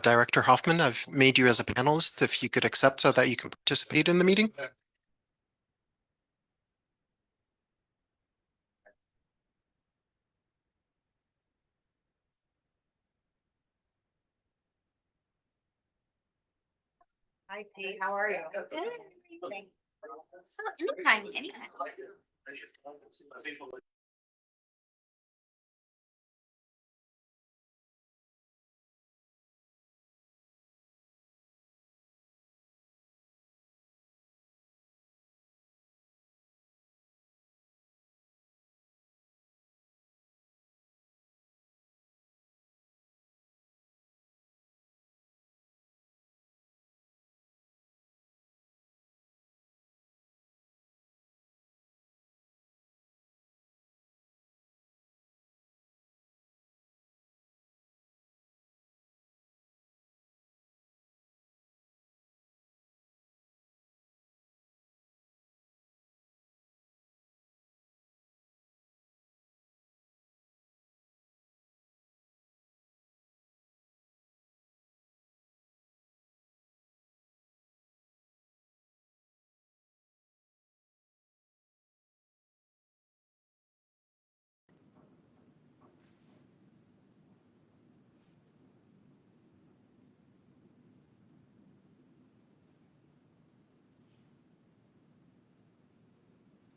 Director Hoffman, I've made you as a panelist. If you could accept so that you can participate in the meeting. Hi, Pete. How are you? Good. So anytime.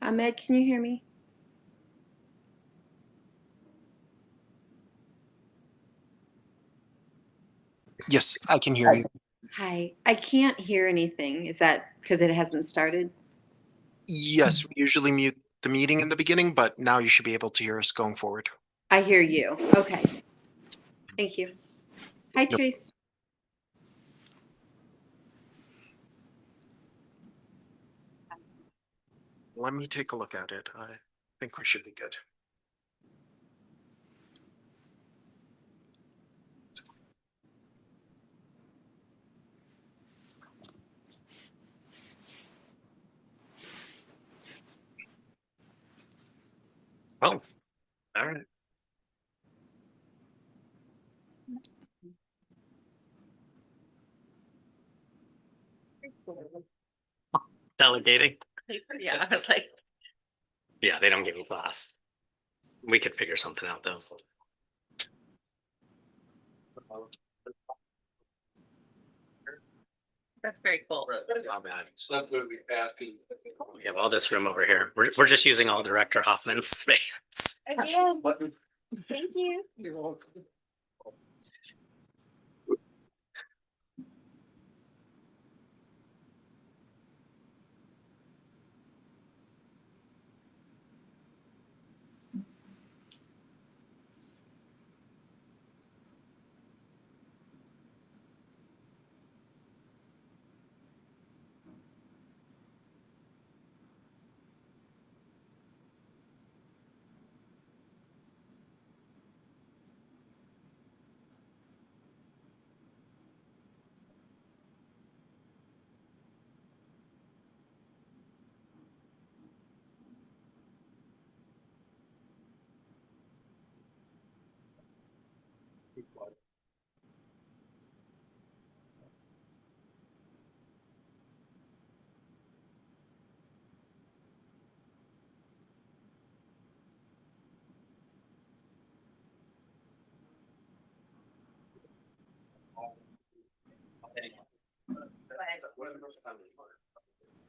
Ahmed, can you hear me? Yes, I can hear you. Hi. I can't hear anything. Is that because it hasn't started? Yes, we usually mute the meeting in the beginning, but now you should be able to hear us going forward. I hear you. Okay. Thank you. Hi, Yep. Trace. Let me take a look at it. I think we should be good. Oh, all right. Delegating. Yeah, I was like, Yeah, they don't give me class. We could figure something out though. that's very cool. Not bad. We have all this room over here. We're just using all Director Hoffman's space. Again. Thank you.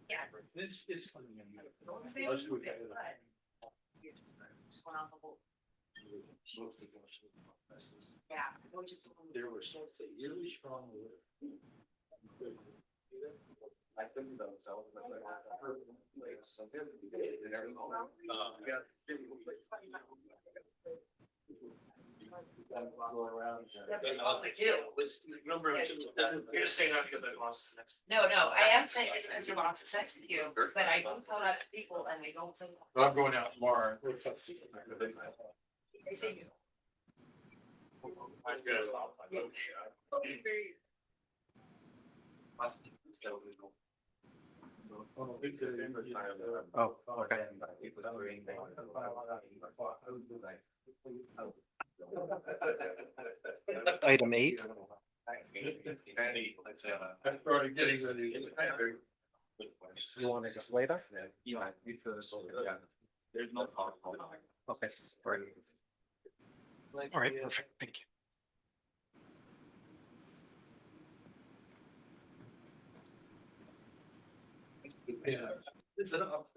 Yeah. Yeah. There were so really strong. I think those. You're just saying that because I lost the next. No, I am saying it's Mr. Box is next to you, but I don't call out people and I don't say. I'm going out tomorrow. They say you. Oh, okay. Item 8. You want to just later? Yeah. There's no. Okay. All right, perfect. Thank you. Yeah. It's an up.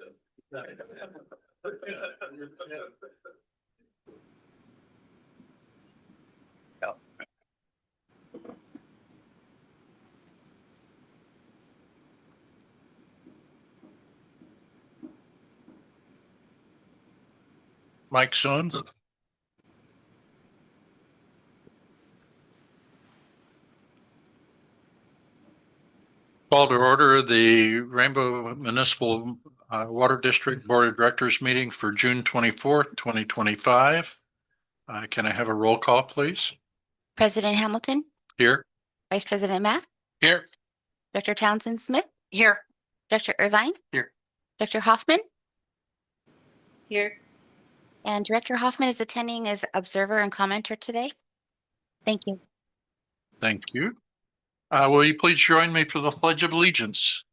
Mike Soons. Call to order the Rainbow Municipal Water District Board of Directors meeting for June 24th, 2025. Can I have a roll call, please? President Hamilton, Here. Vice President Matt, Here. Dr. Townsend Smith, Here. Dr. Irvine. Here. Dr. Hoffman, Here. and Director Hoffman is attending as observer and commenter today. Thank you. Thank you. Will you please join me for the Pledge of Allegiance?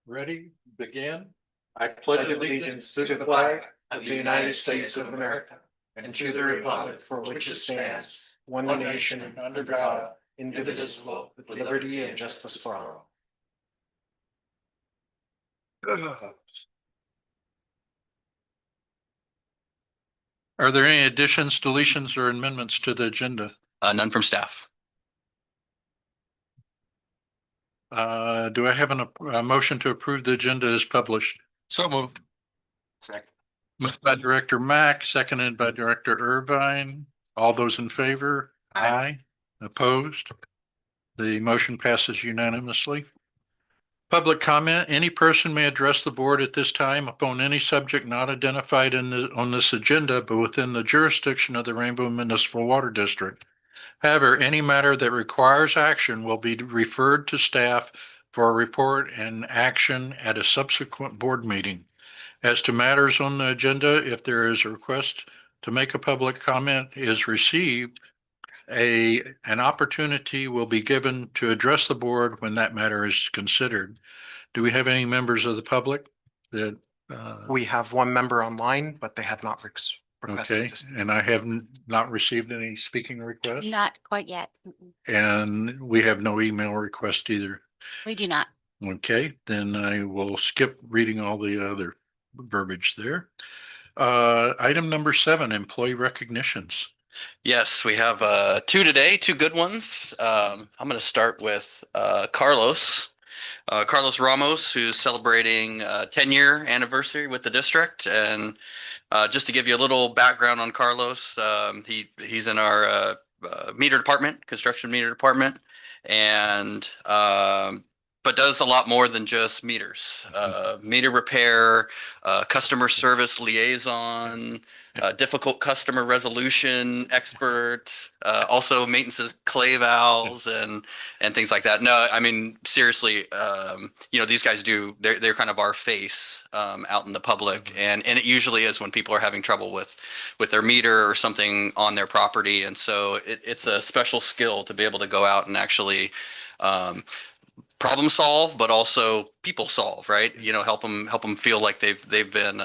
Ready? Begin. I pledge allegiance to the flag of the United States of America and to the republic for which it stands, one nation under God, indivisible, with liberty and justice for all. Are there any additions, deletions, or amendments to the agenda? None from staff. Do I have a motion to approve the agenda as published? So moved. Second. Moved by Director Mack, seconded by Director Irvine. All those in favor? Aye. Opposed? The motion passes unanimously. Public comment. Any person may address the board at this time upon any subject not identified on this agenda, but within the jurisdiction of the Rainbow Municipal Water District. However, any matter that requires action will be referred to staff for a report and action at a subsequent board meeting. As to matters on the agenda, if there is a request to make a public comment is received, an opportunity will be given to address the board when that matter is considered. Do we have any members of the public that? We have one member online, but they have not Okay, requested to speak. and I have not received any speaking requests, Not quite yet. and we have no email request either. We do not. Okay, then I will skip reading all the other verbiage there. Item number 7, employee recognitions. Yes, we have two today, two good ones. I'm going to start with Carlos. Carlos Ramos, who's celebrating 10-year anniversary with the district. And just to give you a little background on Carlos, he's in our meter department, construction meter department, and but does a lot more than just meters. Meter repair, customer service liaison, difficult customer resolution expert, also maintenance clay valves and things like that. No, I mean, seriously, these guys they're kind of our face out in the public, and it usually is when people are having trouble with their meter or something on their property. And so it's a special skill to be able to go out and actually problem solve, but also people solve, right? Help them feel like they've been,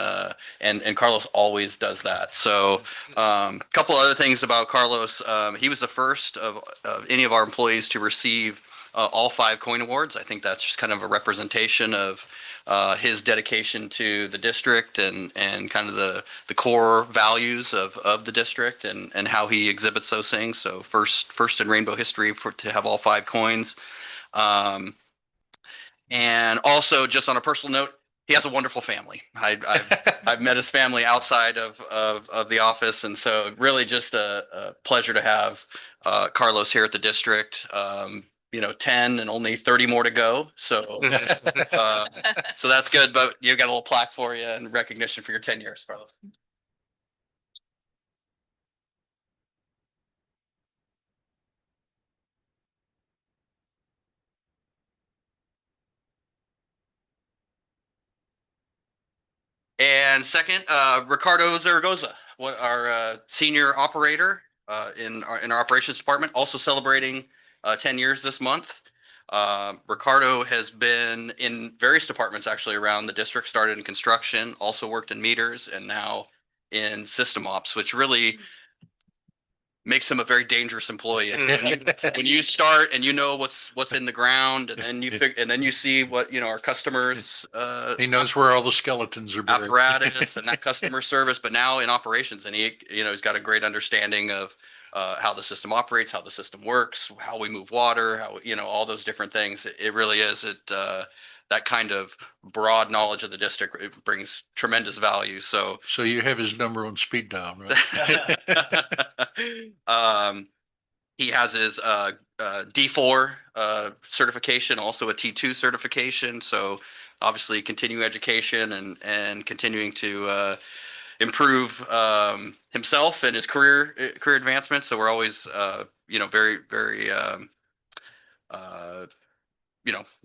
and Carlos always does that. So, a couple other things about Carlos. He was the first of any of our employees to receive all 5 coin awards. I think that's just kind of a representation of his dedication to the district and kind of the core values of the district and how he exhibits those things. So first in Rainbow history to have all 5 coins. And also, just on a personal note, he has a wonderful family. I've met his family outside of the office, and so really just a pleasure to have Carlos here at the district. 10 and only 30 more to go. So so that's good. But you got a little plaque for you and recognition for your 10 years, Carlos. And second, Ricardo Zaragoza, our senior operator in our operations department, also celebrating 10 years this month. Ricardo has been in various departments actually around the district, started in construction, also worked in meters, and now in system ops, which really makes him a very dangerous employee. When you start and you know what's in the ground, and then you see what our customers He knows where all the skeletons are buried. apparatus and that customer service, but now in operations, and he's got a great understanding of how the system operates, how the system works, how we move water, how all those different things. It really is that kind of broad knowledge of the district. It brings tremendous value. So So you have his number on speed dial, right? he has his D4 certification, also a T2 certification. So obviously continuing education and continuing to improve himself and his career advancement. So we're always very, very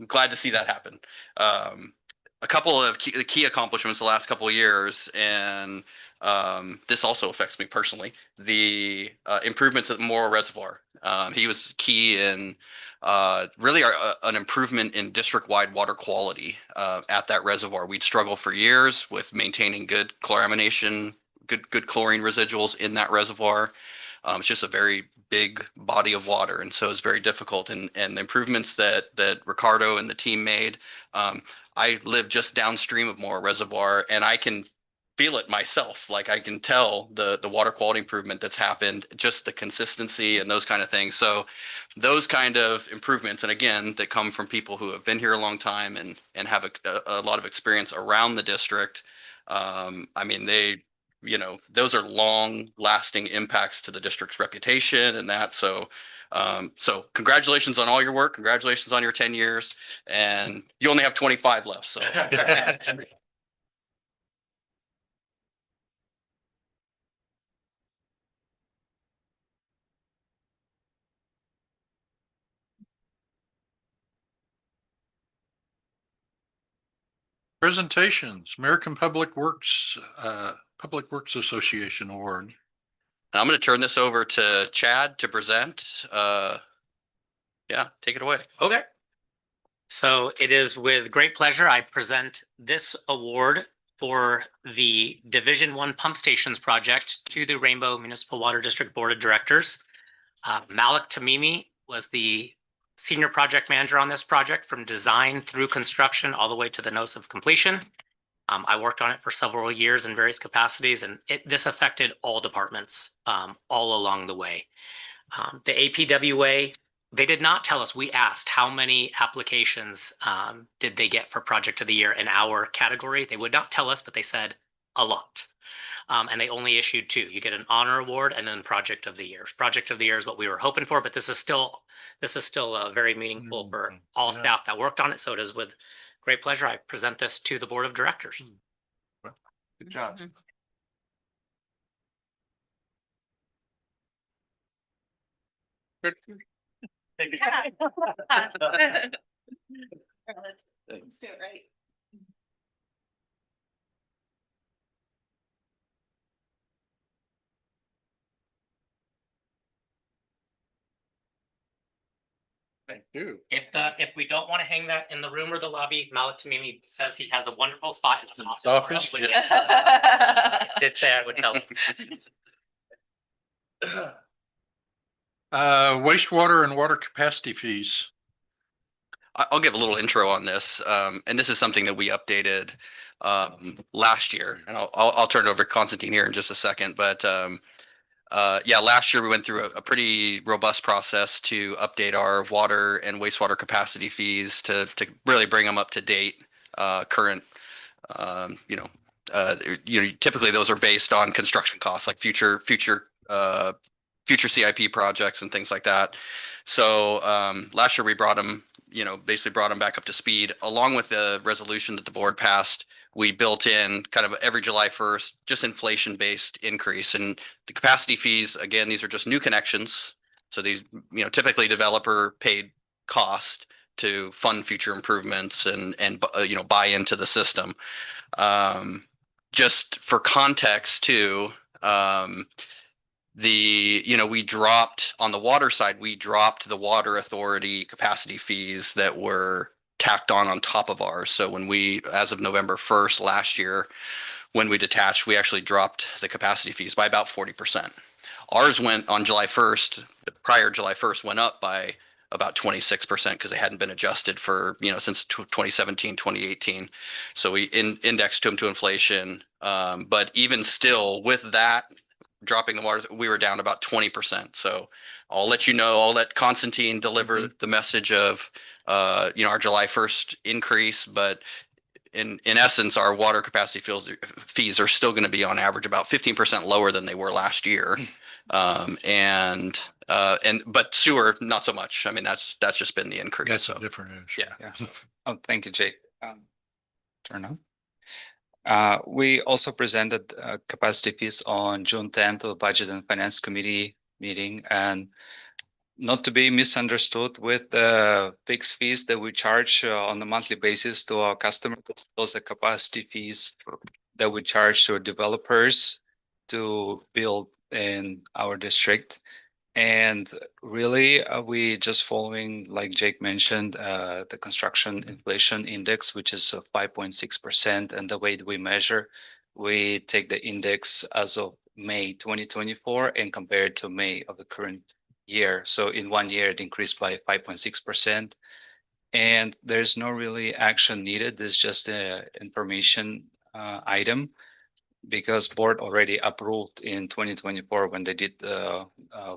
glad to see that happen. A couple of key accomplishments the last couple of years, and this also affects me personally. The improvements at the Morrow Reservoir. He was key in really an improvement in district-wide water quality at that reservoir. We'd struggled for years with maintaining good chloramination, good chlorine residuals in that reservoir. It's just a very big body of water, and so it's very difficult. And the improvements that Ricardo and the team made. I live just downstream of Morrow Reservoir, and I can feel it myself. Like I can tell the water quality improvement that's happened, just the consistency and those kind of things. So those kind of improvements, and again, that come from people who have been here a long time and have a lot of experience around the district. Those are long lasting impacts to the district's reputation and that. So congratulations on all your work. Congratulations on your 10 years, and you only have 25 left. So Presentations, American Public Works Association Award. I'm going to turn this over to Chad to present. Yeah, take it away. Okay. So it is with great pleasure I present this award for the Division 1 Pump Stations project to the Rainbow Municipal Water District Board of Directors. Malik Tamimi was the senior project manager on this project from design through construction all the way to the notice of completion. I worked on it for several years in various capacities, and this affected all departments all along the way. The APWA, they did not tell us. We asked how many applications did they get for Project of the Year in our category. They would not tell us, but they said a lot. And they only issued 2. You get an honor award and then Project of the Year. Project of the Year is what we were hoping for, but this is still very meaningful for all staff that worked on it. So it is with great pleasure I present this to the Board of Directors. Good job. Let's do it right. Thank you. If we don't want to hang that in the room or the lobby, Malik Tamimi says he has a wonderful spot in his office. I did say I would tell him. Wastewater and water capacity fees. I'll give a little intro on this. And this is something that we updated last year, and I'll turn it over to Constantine here in just a second. But last year we went through a pretty robust process to update our water and wastewater capacity fees to really bring them up to date, current. Typically those are based on construction costs, like future CIP projects and things like that. So last year we brought them back up to speed, along with the resolution that the board passed. We built in kind of every July 1st, just inflation-based increase. And the capacity fees, again, these are just new connections. So these, typically developer paid cost to fund future improvements and buy into the system. just for context too, we dropped on the water side, we dropped the water authority capacity fees that were tacked on top of ours. So when as of November 1st last year, when we detached, we actually dropped the capacity fees by about 40%. Ours went on July 1st, the prior July 1st went up by about 26% because they hadn't been adjusted for, since 2017, 2018. So we indexed them to inflation. But even still with that, dropping the water, we were down about 20%. So I'll let I'll let Constantine deliver the message of, our July 1st increase, but in essence, our water capacity fees are still going to be on average about 15% lower than they were last year. But sewer, not so much. I mean, that's just been the increase. That's So a different issue. yeah. Oh, thank you, Jake. Turn on. We also presented capacity fees on June 10th to the Budget and Finance Committee meeting, and not to be misunderstood with the fixed fees that we charge on a monthly basis to our customers. Those are capacity fees that we charge to developers to build in our district. And really, we just following, like Jake mentioned, the construction inflation index, which is 5.6%. And the way that we measure, we take the index as of May 2024 and compare it to May of the current year. So in 1 year, it increased by 5.6%. And there's no really action needed. It's just an information item, because board already approved in 2024 when they did the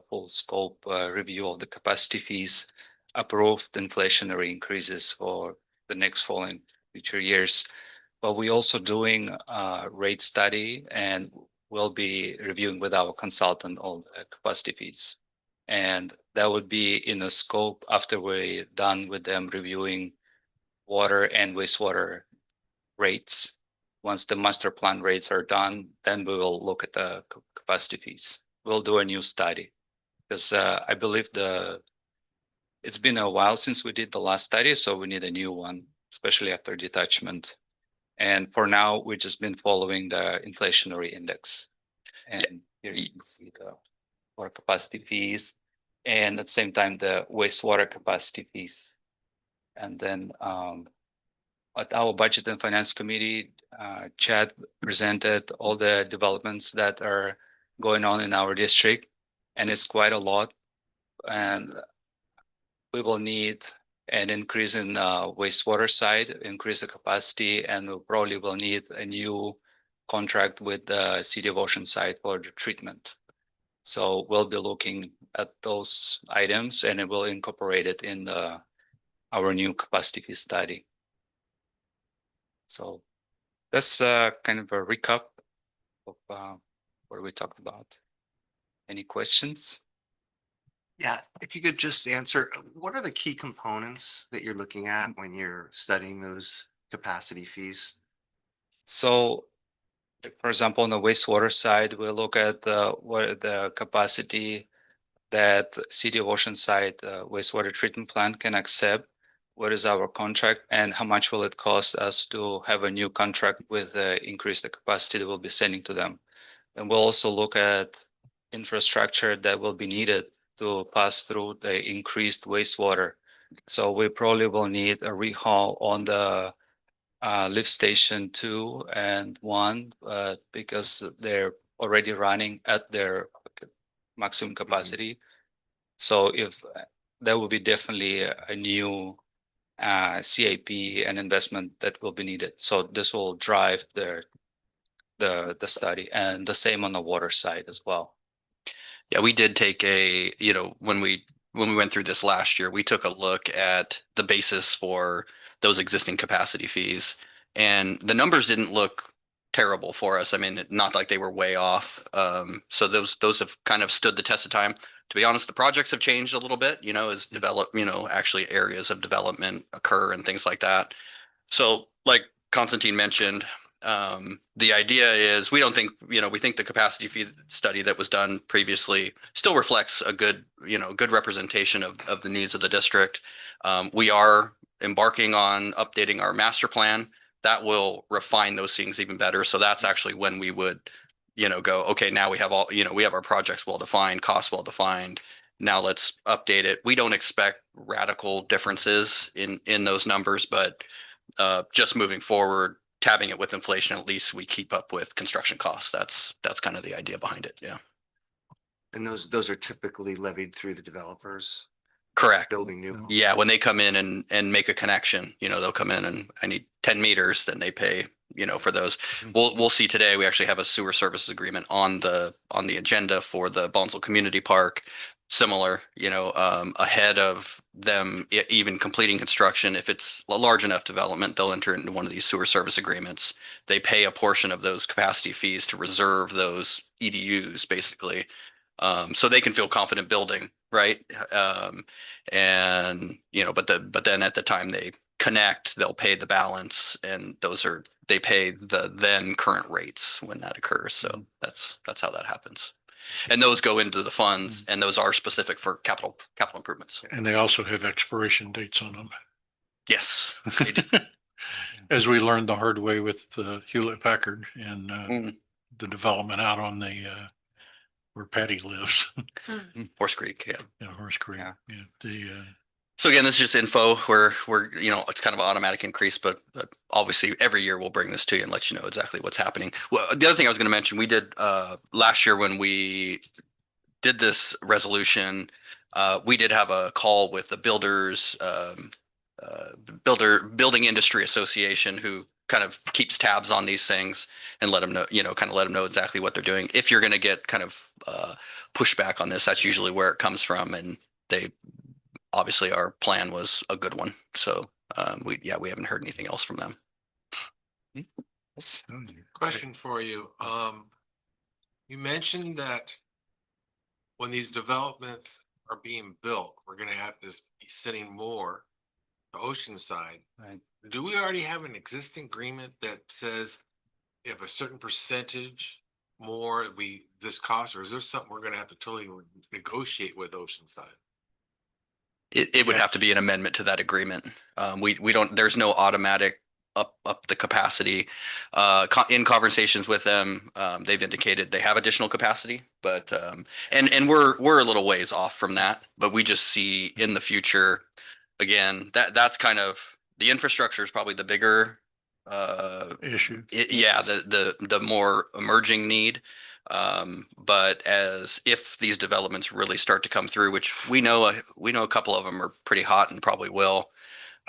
full scope review of the capacity fees, approved inflationary increases for the next following future years. But we also doing a rate study, and we'll be reviewing with our consultant all the capacity fees. And that would be in the scope after we're done with them reviewing water and wastewater rates. Once the master plan rates are done, then we will look at the capacity fees. We'll do a new study, because I believe it's been a while since we did the last study, so we need a new one, especially after detachment. And for now, we've just been following the inflationary index. And here you can see the water capacity fees, and at the same time, the wastewater capacity fees. And then at our Budget and Finance Committee, Chad presented all the developments that are going on in our district, and it's quite a lot. And we will need an increase in wastewater side, increase the capacity, and we probably will need a new contract with the City of Oceanside for the treatment. So we'll be looking at those items, and it will incorporate it in our new capacity fee study. So that's kind of a recap of what we talked about. Any questions? Yeah, if you could just answer, what are the key components that you're looking at when you're studying those capacity fees? So, for example, on the wastewater side, we look at what the capacity that City of Oceanside wastewater treatment plant can accept. What is our contract, and how much will it cost us to have a new contract with increase the capacity that we'll be sending to them? And we'll also look at infrastructure that will be needed to pass through the increased wastewater. So we probably will need a rehaul on the lift station 2 and 1 because they're already running at their maximum capacity. So if that will be definitely a new CIP and investment that will be needed. So this will drive the study, and the same on the water side as well. Yeah, we did take when we went through this last year, we took a look at the basis for those existing capacity fees, and the numbers didn't look terrible for us. I mean, not like they were way off. So those have kind of stood the test of time. To be honest, the projects have changed a little bit, as actually areas of development occur and things like that. So like Constantine mentioned, the idea is we think the capacity fee study that was done previously still reflects a good representation of the needs of the district. We are embarking on updating our master plan. that will refine those things even better. So that's actually when we would, go, okay, now we have all, we have our projects well defined, costs well defined. Now let's update it. We don't expect radical differences in those numbers, but just moving forward, tabbing it with inflation, at least we keep up with construction costs. That's kind of the idea behind it. Yeah. And those are typically levied through the developers Correct. building new. homes. Yeah, when they come in and make a connection, they'll come in and I need 10 meters, then they pay, for those. We'll see today, we actually have a sewer services agreement on the agenda for the Bonsall Community Park. Similar, ahead of them even completing construction. If it's a large enough development, they'll enter into one of these sewer service agreements. They pay a portion of those capacity fees to reserve those EDUs basically. So they can feel confident building, right? And but then at the time they connect, they'll pay the balance, and they pay the then current rates when that occurs. So that's how that happens. And those go into the funds, and those are specific for capital improvements. And they also have expiration dates on them. Yes, they do. As we learned the hard way with Hewlett Packard and Mm. the development out on the where Patty lives, Horse Creek, yeah. Horse Creek. Yeah. Yeah, So again, this is just info where it's kind of an automatic increase, but obviously every year we'll bring this to you and let you know exactly what's happening. Well, the other thing I was going to mention, we did last year when we did this resolution, we did have a call with the Building Industry Association, who kind of keeps tabs on these things and let them know, kind of let them know exactly what they're doing. If you're going to get kind of pushback on this, that's usually where it comes from. And obviously our plan was a good one. So we haven't heard anything else from them. Yes. Question for you. You mentioned that when these developments are being built, we're gonna have to be sending more to Oceanside. Right. Do we already have an existing agreement that says if a certain percentage more this cost, or is there something we're gonna have to totally negotiate with Oceanside? It would have to be an amendment to that agreement. We don't, there's no automatic up the capacity. In conversations with them, they've indicated they have additional capacity, but and we're a little ways off from that, but we just see in the future, again, that's kind of, the infrastructure is probably the bigger issue. the more emerging need. But if these developments really start to come through, which we know a couple of them are pretty hot and probably will.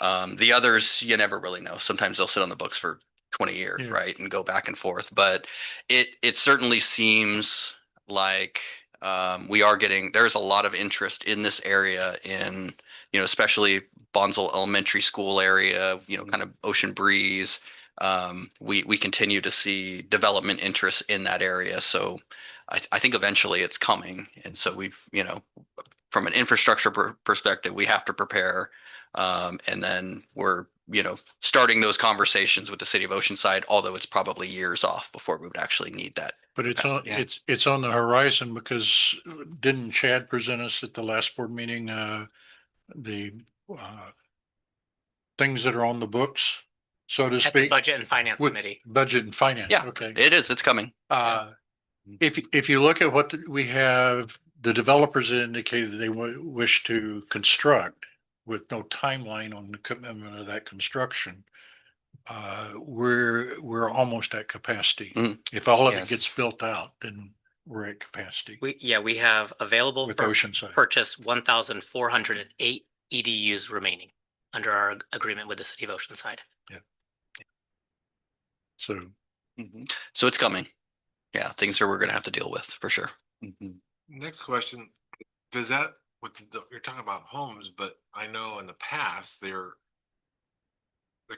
The others, you never really know. Sometimes they'll sit on the books for 20 years, Yeah. right? And go back and forth. But it certainly seems like there's a lot of interest in this area in, especially Bonsall Elementary School area, kind of Ocean Breeze. We continue to see development interest in that area. So I think eventually it's coming. And so we've, from an infrastructure perspective, we have to prepare. And then we're, starting those conversations with the city of Oceanside, although it's probably years off before we would actually need that. But it's on, Yeah. it's on the horizon, because didn't Chad present us at the last board meeting, the things that are on the books, so to At the speak? Budget and Finance With Committee. Budget and finance, Yeah. okay. It's coming. If you look at what we have, the developers indicated they wish to construct with no timeline on the commitment of that construction. We're almost at capacity. Mhm. If all of it Yes. gets built out, then we're at capacity We have available with for Oceanside. purchase 1,408 EDUs remaining under our agreement with the city of Oceanside. So Mhm. So it's coming. Yeah. Things we're going to have to deal with for sure. Mhm. Next question, does that, you're talking about homes, but I know in the past, the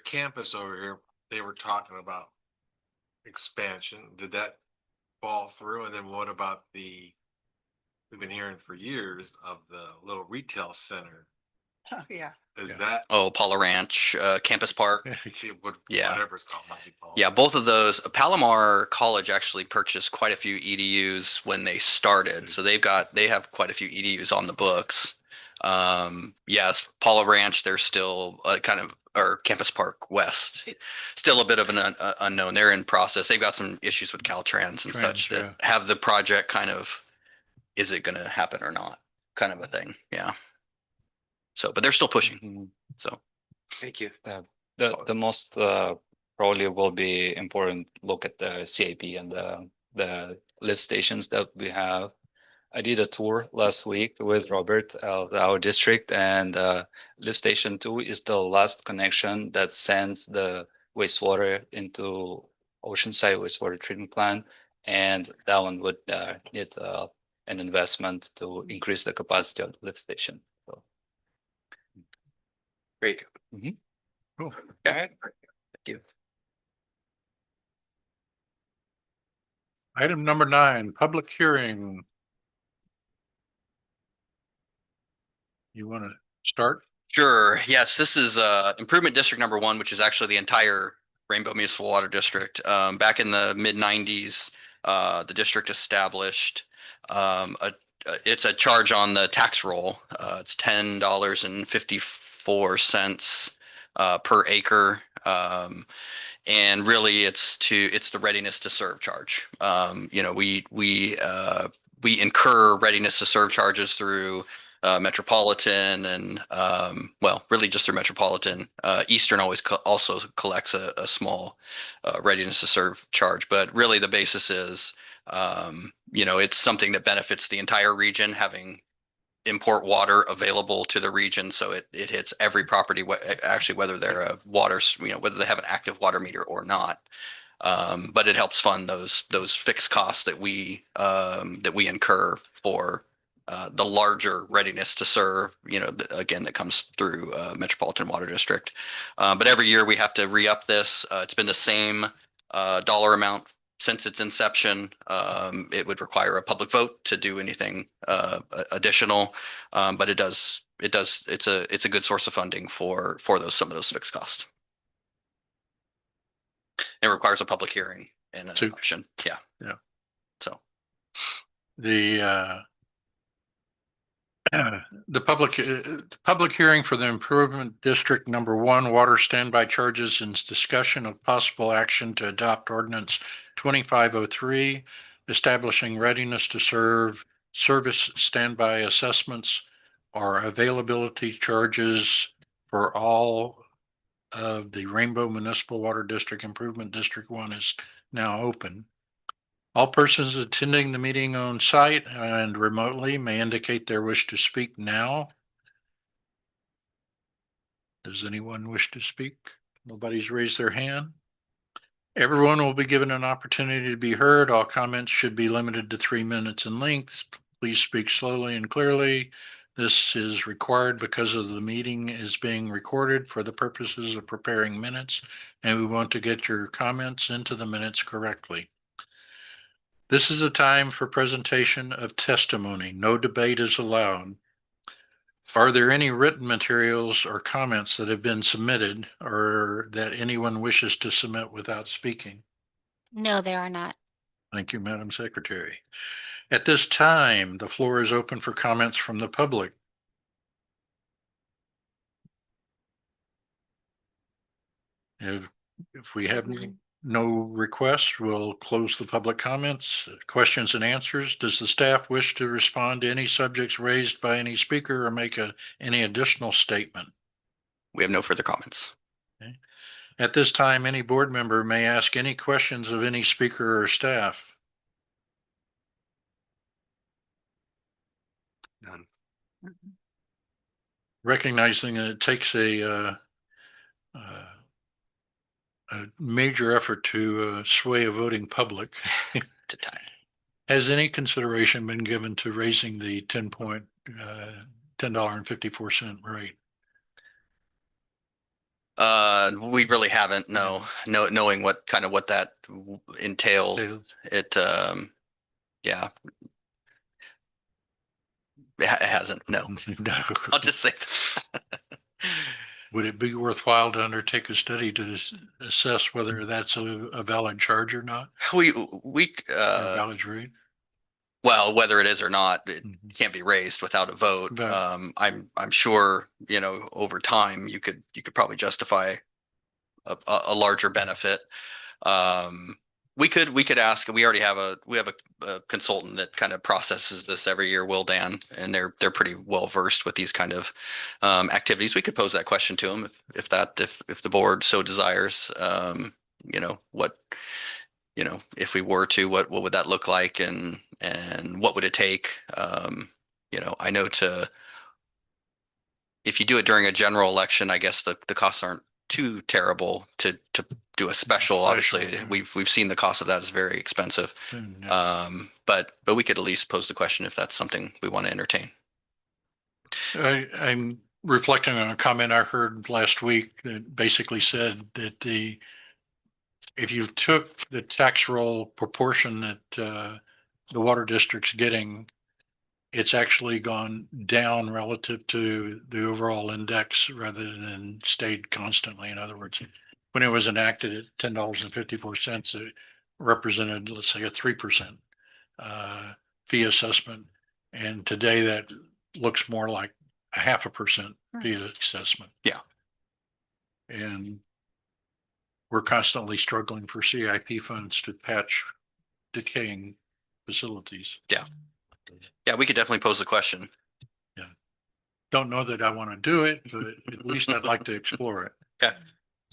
campus over here, they were talking about expansion. Did that fall through? And then what about we've been hearing for years of the little retail center. Yeah. Is Yeah. that, Oh, Paula Ranch, Campus Park. Yeah. whatever it's called, might be called. Yeah, both of those. Palomar College actually purchased quite a few EDUs when they started. So they have quite a few EDUs on the books. Yes, Paula Ranch, they're still kind of, or Campus Park West, still a bit of an unknown. They're in process. They've got some issues with Caltrans and such Trans, that have the project kind of, is it going to happen or not, kind of a thing. Yeah. So, but they're still pushing. Mhm. So, Thank you. The most probably will be important look at the CAP and the lift stations that we have. I did a tour last week with Robert of our district, and lift station 2 is the last connection that sends the wastewater into Oceanside wastewater treatment plant, and that one would need an investment to increase the capacity of the lift station. So. great. Cool. Thank you. Item number 9, public hearing. You want to start? Sure. Yes, this is improvement district number 1, which is actually the entire Rainbow Municipal Water District. Back in the mid-90s, the district established it's a charge on the tax roll. It's $10.54 per acre. And really it's the readiness to serve charge. We incur readiness to serve charges through Metropolitan and really just through Metropolitan. Eastern always also collects a small readiness to serve charge, but really the basis is it's something that benefits the entire region, having import water available to the region, so it hits every property, actually whether they're a water, whether they have an active water meter or not. But it helps fund those fixed costs that we incur for the larger readiness to serve, again, that comes through Metropolitan Water District. But every year we have to re-up this. It's been the same dollar amount since its inception. It would require a public vote to do anything additional, but it's a good source of funding for some of those fixed costs. It requires a public hearing and an adoption. Yeah. Yeah. So The public hearing for the improvement district number 1 water standby charges and discussion of possible action to adopt ordinance 2503, establishing readiness to serve service standby assessments or availability charges for all of the Rainbow Municipal Water District Improvement District 1 is now open. All persons attending the meeting on site and remotely may indicate their wish to speak now. Does anyone wish to speak? Nobody's raised their hand. Everyone will be given an opportunity to be heard. All comments should be limited to 3 minutes in length. Please speak slowly and clearly. This is required because of the meeting is being recorded for the purposes of preparing minutes, and we want to get your comments into the minutes correctly. This is a time for presentation of testimony. No debate is allowed. Are there any written materials or comments that have been submitted or that anyone wishes to submit without speaking? No, there are not. Thank you, Madam Secretary. At this time, the floor is open for comments from the public. If we have no requests, we'll close the public comments, questions and answers. Does the staff wish to respond to any subjects raised by any speaker or make any additional statement? we have no further comments. Okay. At this time, any board member may ask any questions of any speaker or staff. None. Recognizing that it takes a major effort to sway a voting public. To time. Has any consideration been given to raising the $10.54 rate? We really haven't. No, knowing what that entails. It, yeah. It hasn't. No, No. I'll just say that. Would it be worthwhile to undertake a study to assess whether that's a valid charge or not? We Or a valid rate? Well, whether it is or not, it Mhm. can't be raised without a vote. Right. I'm sure, over time you could probably justify a larger benefit. We could ask, we already have a consultant that kind of processes this every year, Will Dan, and they're pretty well versed with these kind of activities. We could pose that question to them if the board so desires. What, if we were to, what would that look like, and what would it take? I know if you do it during a general election, I guess the costs aren't too terrible to do a special. Obviously, Special, yeah. we've seen the cost of that is very expensive. Yeah. But we could at least pose the question if that's something we want to entertain. I'm reflecting on a comment I heard last week that basically said that if you took the tax roll proportion that the water district's getting, it's actually gone down relative to the overall index rather than stayed constantly. In other words, when it was enacted at $10.54, it represented, let's say, a 3% fee assessment. And today that looks more like a 0.5% fee assessment. Yeah. And we're constantly struggling for CIP funds to patch decaying facilities. Yeah, we could definitely pose the question. Don't know that I want to do it, but at least I'd like to explore it. Okay.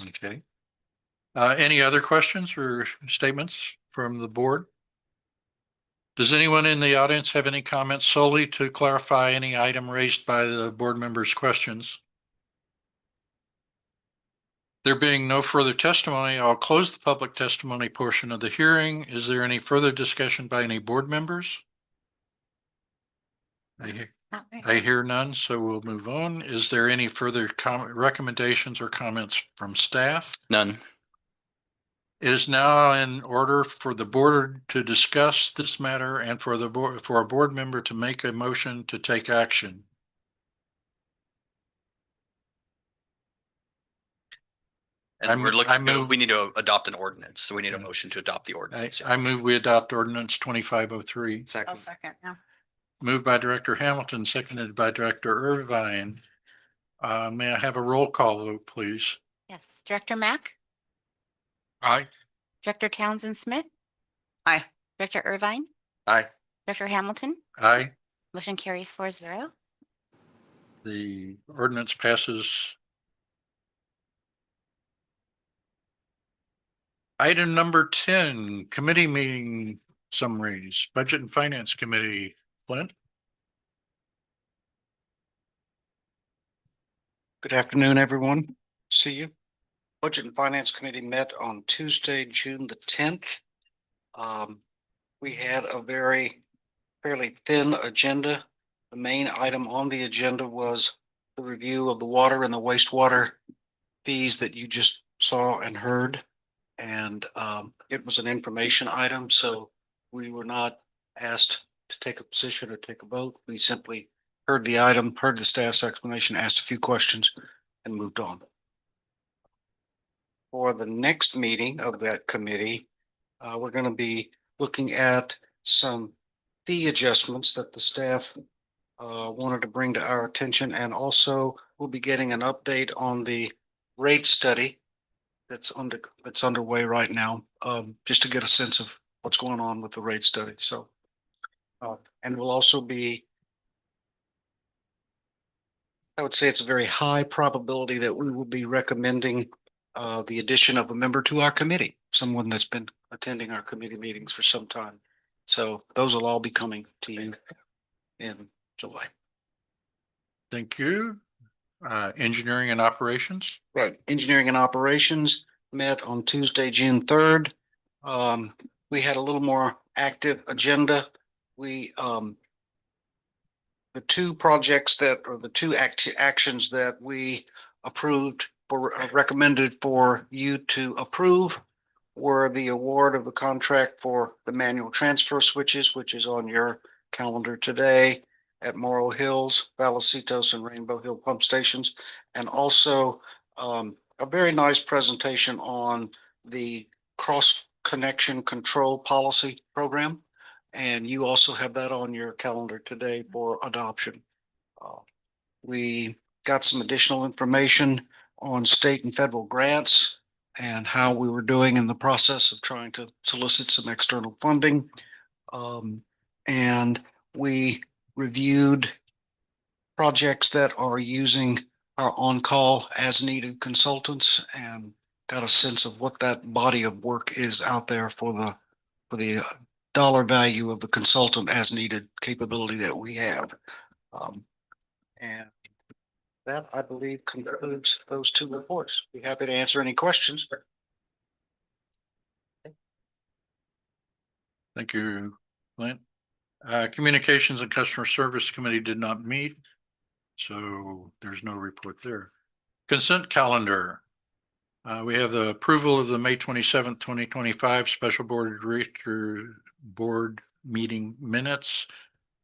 Okay. Any other questions or statements from the board? Does anyone in the audience have any comments solely to clarify any item raised by the board members' questions? There being no further testimony, I'll close the public testimony portion of the hearing. Is there any further discussion by any board members? I hear none, so we'll move on. Is there any further recommendations or comments from staff? None. It is now in order for the board to discuss this matter and for a board member to make a motion to take action. And I move- we need to adopt an ordinance, so we need a motion to adopt the ordinance. I move we adopt ordinance 2503. Second. second now. Moved by Director Hamilton, seconded by Director Irvine. May I have a roll call vote, please? Yes, Director Mack, Aye. Director Townsend Smith. Aye. Director Irvine, Aye. Director Hamilton, Aye. motion carries 4-0. The ordinance passes. Item number 10, committee meeting summaries, Budget and Finance Committee. Clint? Good afternoon, everyone. See you. Budget and Finance Committee met on Tuesday, June the 10th. We had a fairly thin agenda. The main item on the agenda was the review of the water and the wastewater fees that you just saw and heard. And it was an information item, so we were not asked to take a position or take a vote. We simply heard the item, heard the staff's explanation, asked a few questions, and moved on. For the next meeting of that committee, we're going to be looking at some fee adjustments that the staff wanted to bring to our attention, and also we'll be getting an update on the rate study that's underway right now, just to get a sense of what's going on with the rate study. So, and we'll also be, I would say it's a very high probability that we will be recommending the addition of a member to our committee, someone that's been attending our committee meetings for some time. So those will all be coming to you in July. Thank you. Engineering and Operations. Right. Engineering and Operations met on Tuesday, June 3rd. We had a little more active agenda. The two projects the two actions that we approved or recommended for you to approve were the award of the contract for the manual transfer switches, which is on your calendar today at Morrow Hills, Valicitos, and Rainbow Hill pump stations, and also a very nice presentation on the cross connection control policy program. And you also have that on your calendar today for adoption. We got some additional information on state and federal grants and how we were doing in the process of trying to solicit some external funding. And we reviewed projects that are using our on-call as needed consultants and got a sense of what that body of work is out there for the dollar value of the consultant as needed capability that we have. And that, I believe, concludes those two reports. Be happy to answer any questions. Thank you, Clint. Communications and Customer Service Committee did not meet, so there's no report there. Consent calendar. We have the approval of the May 27th, 2025 Special Board Director Board Meeting Minutes.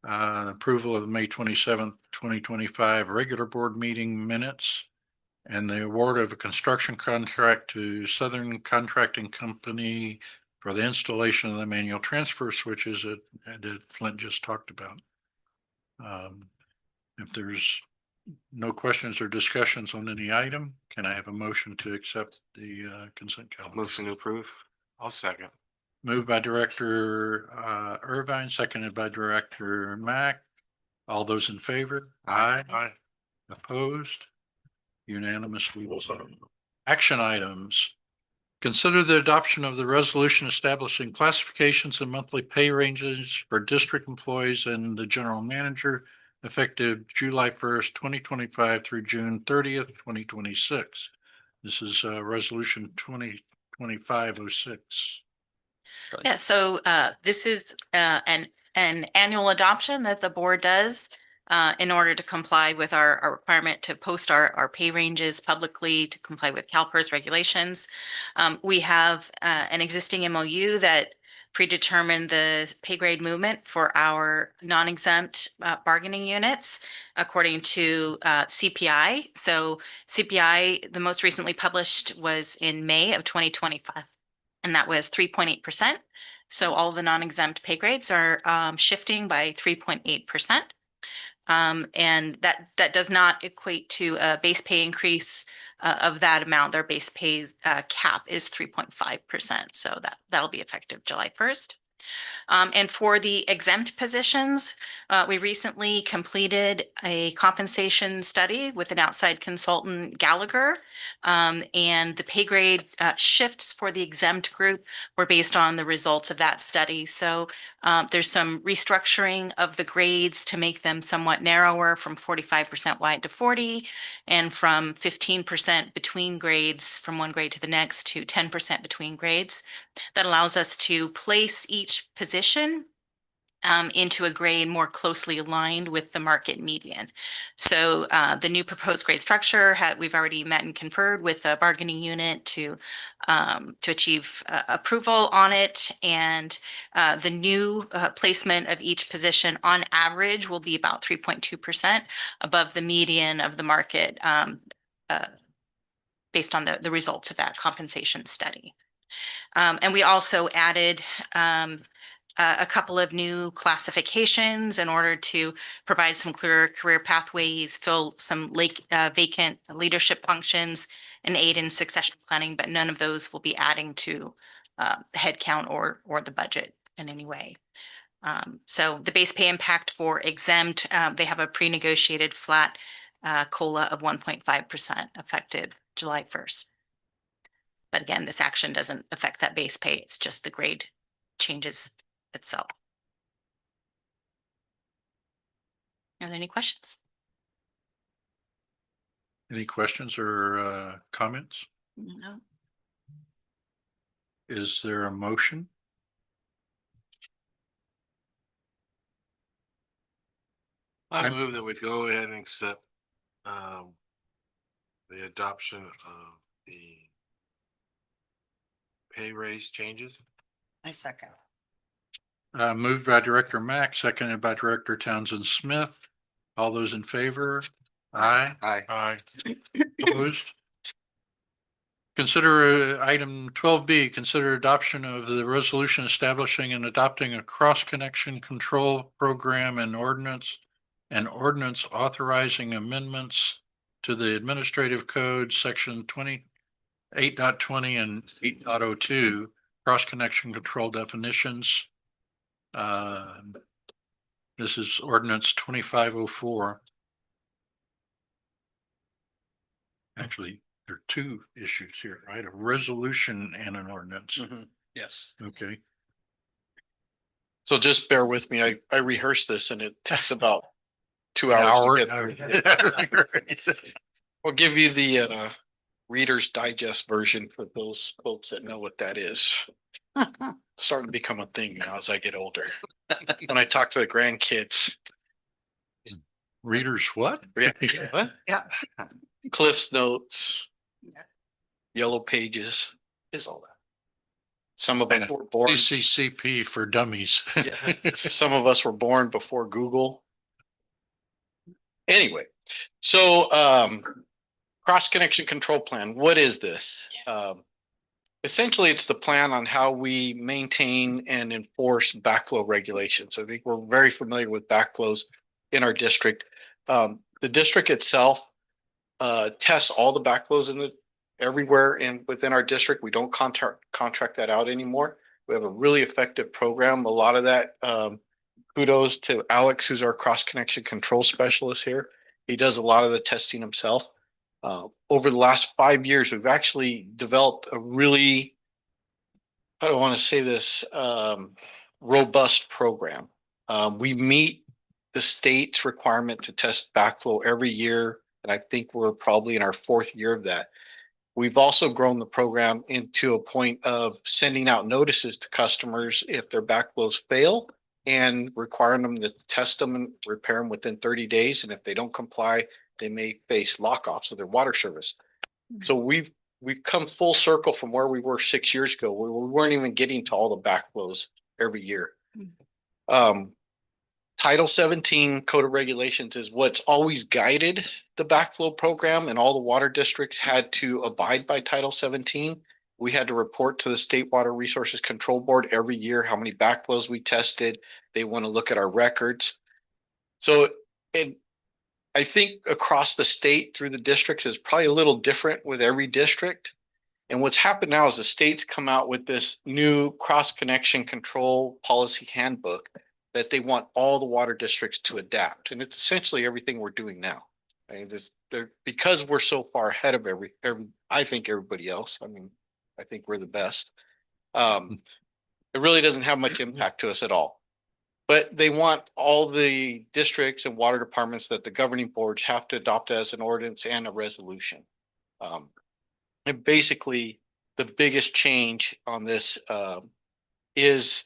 Approval of the May 27th, 2025 Regular Board Meeting Minutes. And the award of a construction contract to Southern Contracting Company for the installation of the manual transfer switches that Flint just talked about. If there's no questions or discussions on any item, can I have a motion to accept the consent calendar? Motion to approve. I'll second. Moved by Director Irvine, seconded by Director Mack. All those in favor? Aye. Aye. Opposed? Unanimously so. Action items. Consider the adoption of the resolution establishing classifications and monthly pay ranges for district employees and the general manager effective July 1st, 2025 through June 30th, 2026. This is resolution 2025-06. Yeah, so this is an annual adoption that the board does in order to comply with our requirement to post our pay ranges publicly to comply with CalPERS regulations. We have an existing MOU that predetermined the pay grade movement for our non-exempt bargaining units according to CPI. So CPI, the most recently published was in May of 2025. And that was 3.8%. So all of the non-exempt pay grades are shifting by 3.8%. And that does not equate to a base pay increase of that amount. Their base pay cap is 3.5%. So that'll be effective July 1st. And for the exempt positions, we recently completed a compensation study with an outside consultant, Gallagher, and the pay grade shifts for the exempt group were based on the results of that study. So there's some restructuring of the grades to make them somewhat narrower from 45% wide to 40 and from 15% between grades from one grade to the next to 10% between grades. That allows us to place each position into a grade more closely aligned with the market median. So the new proposed grade structure, we've already met and conferred with the bargaining unit to achieve approval on it. And the new placement of each position on average will be about 3.2% above the median of the market based on the results of that compensation study. And we also added a couple of new classifications in order to provide some clearer career pathways, fill some vacant leadership functions, and aid in succession planning, but none of those will be adding to headcount or the budget in any way. So the base pay impact for exempt, they have a pre-negotiated flat COLA of 1.5% effective July 1st. But again, this action doesn't affect that base pay. It's just the grade changes itself. Are there any questions? Any questions or comments? No. Is there a motion? I move that we go ahead and accept the adoption of the pay raise changes. I second. Moved by Director Mack, seconded by Director Townsend Smith. All those in favor? Aye. Aye. Aye. Opposed? Consider item 12B, consider adoption of the resolution establishing and adopting a cross-connection control program and ordinance authorizing amendments to the administrative code, section 28.20 and 8.02, cross-connection control definitions. This is ordinance 2504. Actually, there are two issues here, right? A resolution and an ordinance. Yes. Okay. So just bear with me. I rehearsed this and it takes about 2 An hours. to hour. get through. We'll give you the Reader's Digest version for those folks that know what that is. Starting to become a thing now as I get older. When I talk to the grandkids. Readers what? What? Yeah. Cliff's Notes. Yellow Pages is all that. Some of us were born. CCCP for dummies. Some of us were born before Google. Anyway, so cross connection control plan. What is this? Essentially, it's the plan on how we maintain and enforce backflow regulations. I think we're very familiar with backflows in our district. The district itself tests all the backflows in everywhere within our district. We don't contract that out anymore. We have a really effective program. A lot of that, kudos to Alex, who's our cross connection control specialist here. He does a lot of the testing himself. Over the last 5 years, we've actually developed a really, I don't want to say this, robust program. We meet the state's requirement to test backflow every year, and I think we're probably in our 4th year of that. We've also grown the program into a point of sending out notices to customers if their backflows fail and requiring them to test them and repair them within 30 days. And if they don't comply, they may face lockoffs of their water service. So we've come full circle from where we were 6 years ago, where we weren't even getting to all the backflows every year. Title 17 Code of Regulations is what's always guided the backflow program, and all the water districts had to abide by Title 17. We had to report to the State Water Resources Control Board every year how many backflows we tested. They want to look at our records. So I think across the state through the districts is probably a little different with every district. And what's happened now is the state's come out with this new cross connection control policy handbook that they want all the water districts to adapt. And it's essentially everything we're doing now. I mean, because we're so far ahead of I think everybody else. I mean, I think we're the best. It really doesn't have much impact to us at all. But they want all the districts and water departments that the governing boards have to adopt as an ordinance and a resolution. And basically, the biggest change on this is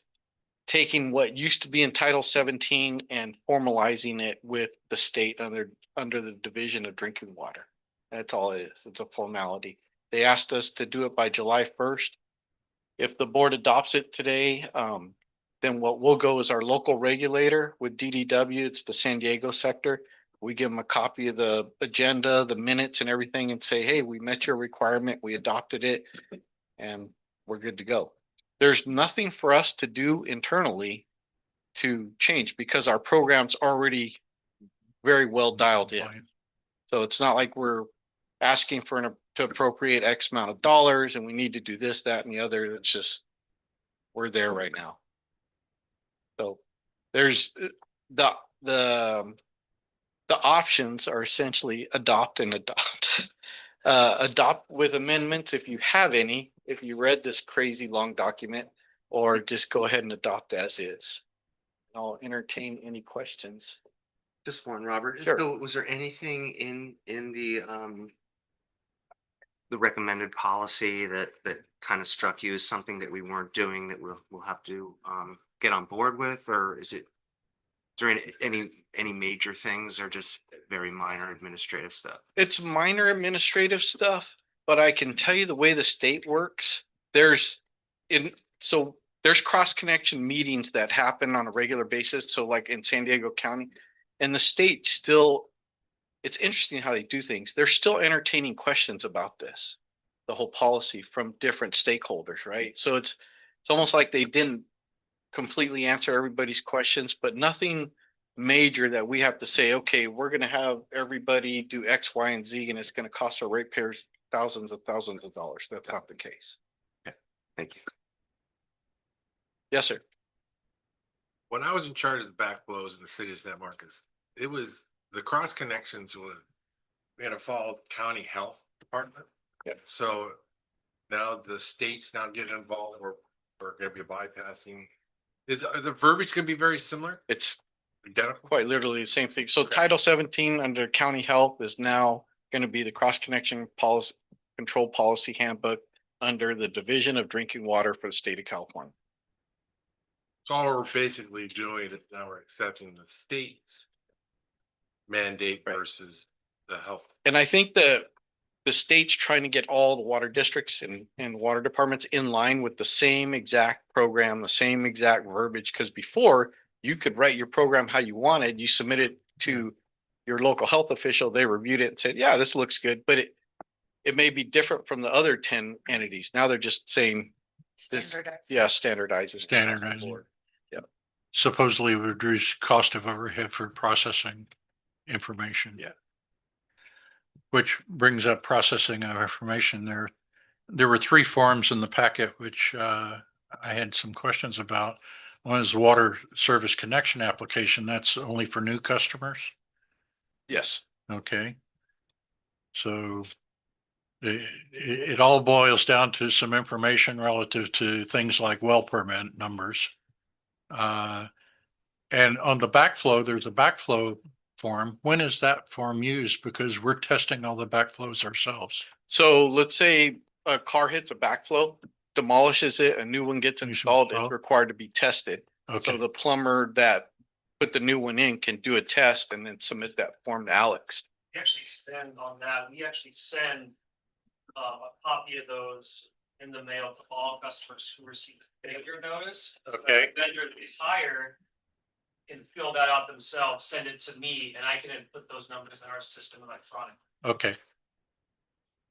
taking what used to be in Title 17 and formalizing it with the state under the Division of Drinking Water. That's all it is. It's a formality. They asked us to do it by July 1st. If the board adopts it today, then what will go is our local regulator with DDW. It's the San Diego sector. We give them a copy of the agenda, the minutes and everything and say, hey, we met your requirement. We adopted it and we're good to go. There's nothing for us to do internally to change because our program's already very well dialed in. So it's not like we're asking for to appropriate X amount of dollars and we need to do this, that, and the other. It's just, we're there right now. So there's the options are essentially adopt and adopt. Adopt with amendments if you have any, if you read this crazy long document, or just go ahead and adopt as is. I'll entertain any questions. Just one, Robert. Sure. So was there anything in the recommended policy that kind of struck you as something that we weren't doing that we'll have to get on board with, or is there any major things or just very minor administrative stuff? It's minor administrative stuff, but I can tell you the way the state works. There's cross connection meetings that happen on a regular basis. So like in San Diego County, and the state still, it's interesting how they do things. They're still entertaining questions about this. the whole policy from different stakeholders, right? So it's almost like they didn't completely answer everybody's questions, but nothing major that we have to say, okay, we're gonna have everybody do X, Y, and Z, and it's gonna cost our ratepayers thousands of dollars. That's not the case. Thank you. Yes, sir. When I was in charge of the backflows in the city of San Marcos, it was the cross connections were, we had to follow county health department. Yeah. So now the state's now getting involved, we're gonna be bypassing. Are the verbiage gonna be very similar? It's Identical? quite literally the same thing. So Title 17 under county health is now going to be the cross connection policy, control policy handbook under the Division of Drinking Water for the state of California. So all we're basically doing is now we're accepting the state's mandate versus the health. And I think the state's trying to get all the water districts and water departments in line with the same exact program, the same exact verbiage, because before you could write your program how you wanted, you submit it to your local health official, they reviewed it and said, yeah, this looks good, but it may be different from the other 10 entities. Now they're just saying, Standardized. yeah, standardizing. Standardizing. Supposedly reduce cost of overhead for processing information. Yeah. Which brings up processing of information there. There were 3 forms in the packet, which I had some questions about. One is the water service connection application. That's only for new customers. Yes. Okay. So it all boils down to some information relative to things like well permit numbers. And on the backflow, there's a backflow form. When is that form used? Because we're testing all the backflows ourselves. So let's say a car hits a backflow, demolishes it, a new one gets installed, it's required to be tested. Okay. So the plumber that put the new one in can do a test and then submit that form to Alex. We actually send on that, we actually send a copy of those in the mail to all customers who receive a failure notice. So the Okay. vendor that we hire can fill that out themselves, send it to me, and I can input those numbers in our system electronically. Okay.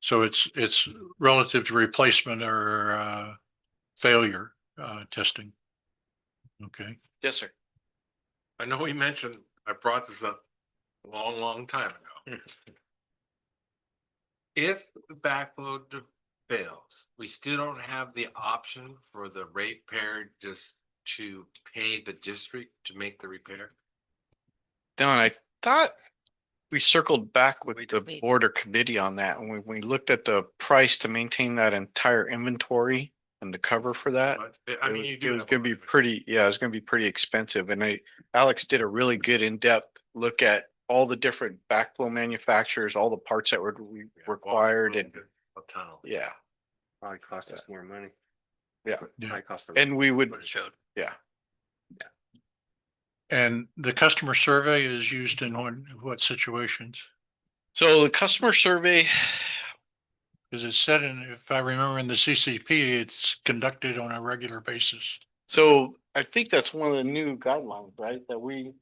So it's relative to replacement or failure testing. Okay. Yes, sir. I know we mentioned, I brought this up a long time ago. If the backflow fails, we still don't have the option for the ratepayer just to pay the district to make the repair. Don, I thought we circled back with the Wait. board or committee on that. And we looked at the price to maintain that entire inventory and the cover for that. But, I mean, you do. It was have gonna be a- pretty, yeah, it was gonna be pretty expensive. And Alex did a really good in-depth look at all the different backflow manufacturers, all the parts that were Yeah, required and, a tunnel. yeah. Probably cost us more money. Yeah. Probably cost them. And we would, What it showed. yeah. And the customer survey is used in what situations? So the customer survey, Because it said if I remember in the CCP, it's conducted on a regular basis. so I think that's one of the new guidelines, right? That we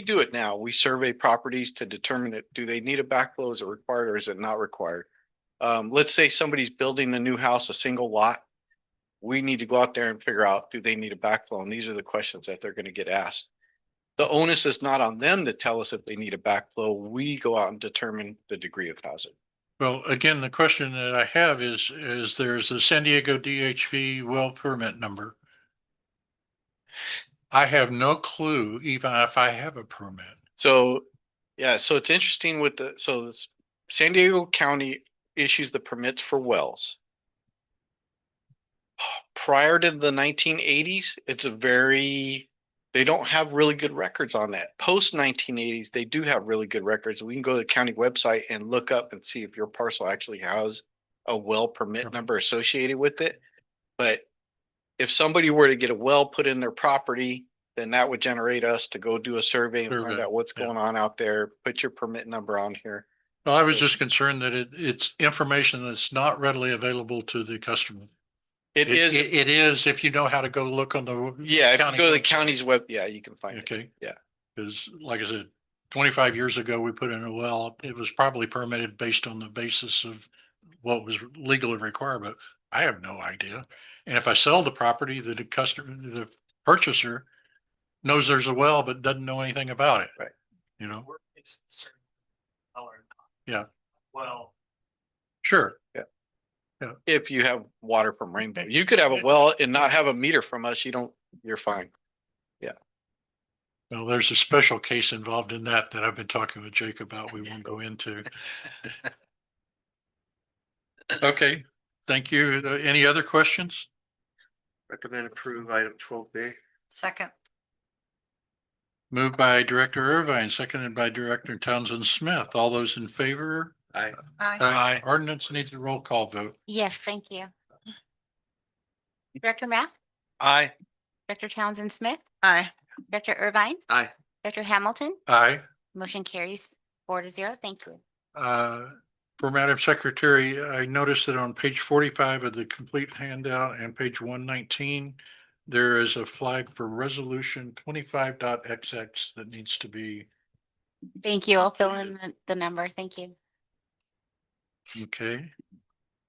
do it now. We survey properties to determine it. Do they need a backflow? Is it required or is it not required? Let's say somebody's building a new house, a single lot. We need to go out there and figure out, do they need a backflow? And these are the questions that they're going to get asked. The onus is not on them to tell us if they need a backflow. We go out and determine the degree of hazard. Well, again, the question that I have is there's a San Diego DHV well permit number. I have no clue, even if I have a permit. So, yeah, so it's interesting with San Diego County issues the permits for wells. Prior to the 1980s, they don't have really good records on that. Post 1980s, they do have really good records. We can go to the county website and look up and see if your parcel actually has a well permit number associated with it. But if somebody were to get a well put in their property, then that would generate us to go do a survey and find Survey, out what's yeah. going on out there, put your permit number on here. Well, I was just concerned that it's information that's not readily available to the customer. It is, It is if you know how to go look on the. yeah, if you county go to the website. county's web, yeah, you can find it. Okay. Yeah. Because like I said, 25 years ago, we put in a well, it was probably permitted based on the basis of what was legally required, but I have no idea. And if I sell the property, the customer, the purchaser knows there's a well, but doesn't know anything about it. Right. You know, It's certain color. yeah, Well, sure. If you have water from Rainbow, you could have a well and not have a meter from us. You're fine. Well, there's a special case involved in that I've been talking with Jake about. We won't go into. Okay, thank you. Any other questions? Recommend approve item 12B. Second. Moved by Director Irvine, seconded by Director Townsend Smith. All those in favor? Aye. Aye. Ordinance needs a roll call vote. Yes, thank you. Director Mack, Aye. Director Townsend Smith, Aye. Director Irvine, Aye. Director Hamilton, Aye. motion carries 4-0. Thank you. For Madam Secretary, I noticed that on page 45 of the complete handout and page 119, there is a flag for resolution 25.xx that needs to be, Thank you. I'll fill in the number. Thank you. okay.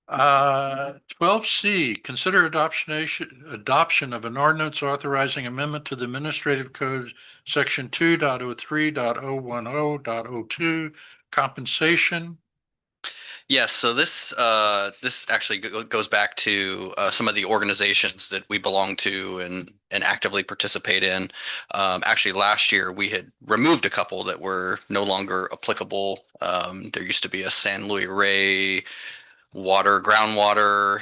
12C, consider adoption of an ordinance authorizing amendment to the administrative code, section 2.03.010.02, compensation. Yes, so this actually goes back to some of the organizations that we belong to and actively participate in. Actually, last year we had removed a couple that were no longer applicable. There used to be a San Luis Rey groundwater,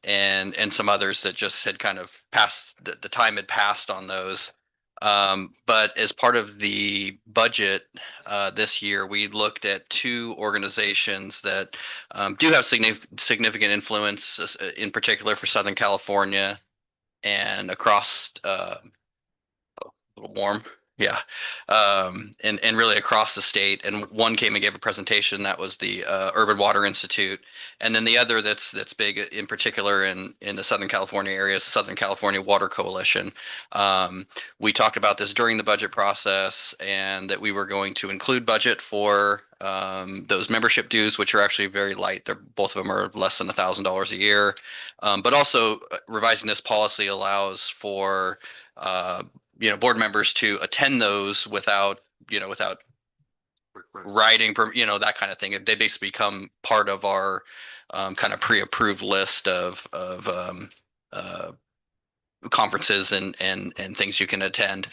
and some others that just had kind of passed, the time had passed on those. But as part of the budget this year, we looked at two organizations that do have significant influence, in particular for Southern California and across a little warm. Yeah. And really across the state. And one came and gave a presentation that was the Urban Water Institute. And then the other that's big in particular in the Southern California area is Southern California Water Coalition. We talked about this during the budget process and that we were going to include budget for those membership dues, which are actually very light. Both of them are less than $1,000 a year. But also revising this policy allows for board members to attend those without writing, that kind of thing. They basically become part of our kind of pre-approved list of conferences and things you can attend.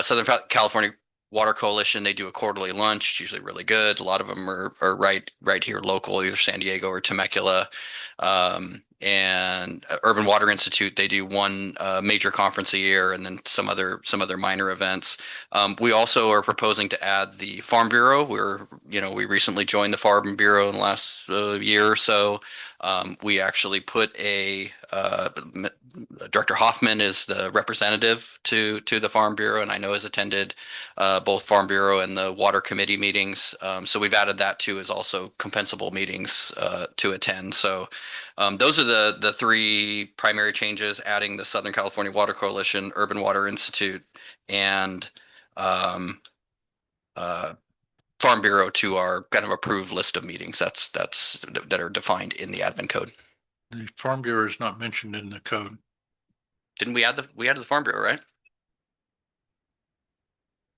Southern California Water Coalition, they do a quarterly lunch. It's usually really good. A lot of them are right here local, either San Diego or Temecula. And Urban Water Institute, they do one major conference a year and then some other minor events. We also are proposing to add the Farm Bureau. We recently joined the Farm Bureau in the last year or so. We actually put Director Hoffman is the representative to the Farm Bureau, and I know has attended both Farm Bureau and the Water Committee meetings. So we've added that too as also compensable meetings to attend. So those are the three primary changes: adding the Southern California Water Coalition, Urban Water Institute, and Farm Bureau to our kind of approved list of meetings that are defined in the admin code. The Farm Bureau is not mentioned in the code. Didn't we add the Farm Bureau, right?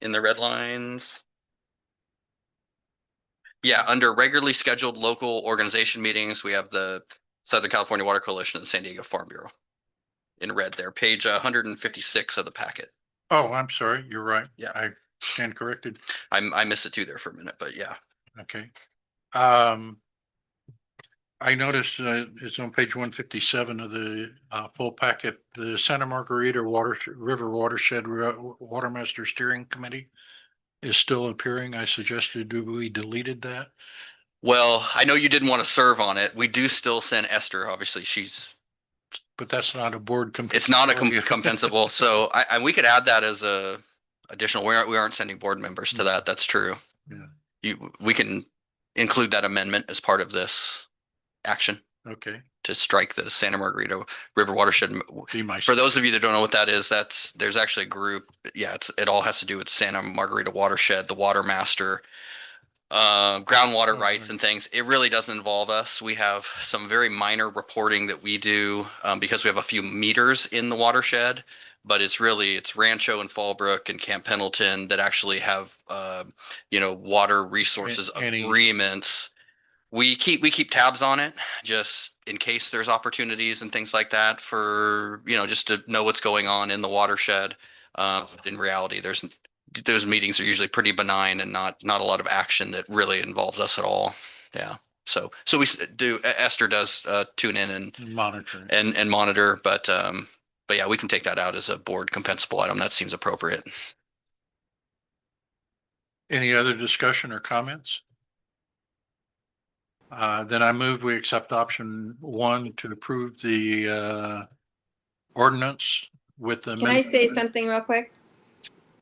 In the red lines. Yeah, under regularly scheduled local organization meetings, we have the Southern California Water Coalition and the San Diego Farm Bureau in red there, page 156 of the packet. Oh, I'm sorry. You're right. Yeah. I stand corrected. I missed it too there for a minute, but yeah. Okay. I noticed it's on page 157 of the full packet, the Santa Margarita River Watershed Watermaster Steering Committee is still appearing. I suggested we deleted that. Well, I know you didn't want to serve on it. We do still send Esther. Obviously, but that's not a board. It's not a compensable. So we could add that as a additional. We aren't sending board members to that. That's true. Yeah. We can include that amendment as part of this action. Okay. To strike the Santa Margarita River Watershed. For those of you that don't know what that is, there's actually a group. Yeah, it all has to do with Santa Margarita Watershed, the Water Master. groundwater rights and things. It really doesn't involve us. We have some very minor reporting that we do because we have a few meters in the watershed, but it's Rancho and Fallbrook and Camp Pendleton that actually have water resources agreements. We keep tabs on it just in case there's opportunities and things like that for just to know what's going on in the watershed. In reality, those meetings are usually pretty benign and not a lot of action that really involves us at all. Yeah. So we do. Esther does tune in and monitor and monitor, but yeah, we can take that out as a board compensable item. That seems appropriate. Any other discussion or comments? Then I move we accept option 1 to approve the ordinance with the. Can I say something real quick?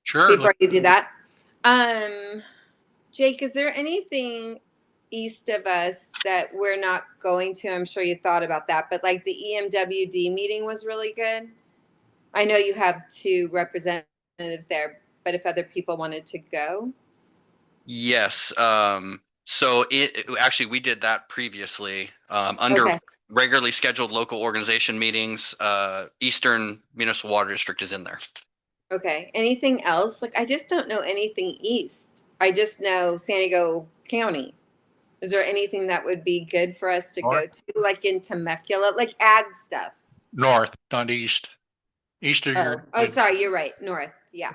Sure. Before you do that. Jake, is there anything east of us that we're not going to? I'm sure you thought about that, but like the EMWD meeting was really good. I know you have 2 representatives there, but if other people wanted to go. Yes. So actually we did that previously under regularly scheduled local organization meetings. Eastern Municipal Water District is in there. Okay. Anything else? Like, I just don't know anything east. I just know San Diego County. Is there anything that would be good for us to go to, like in Temecula, like ag stuff? North, not east. East of your. Oh, sorry, you're right. North. Yeah.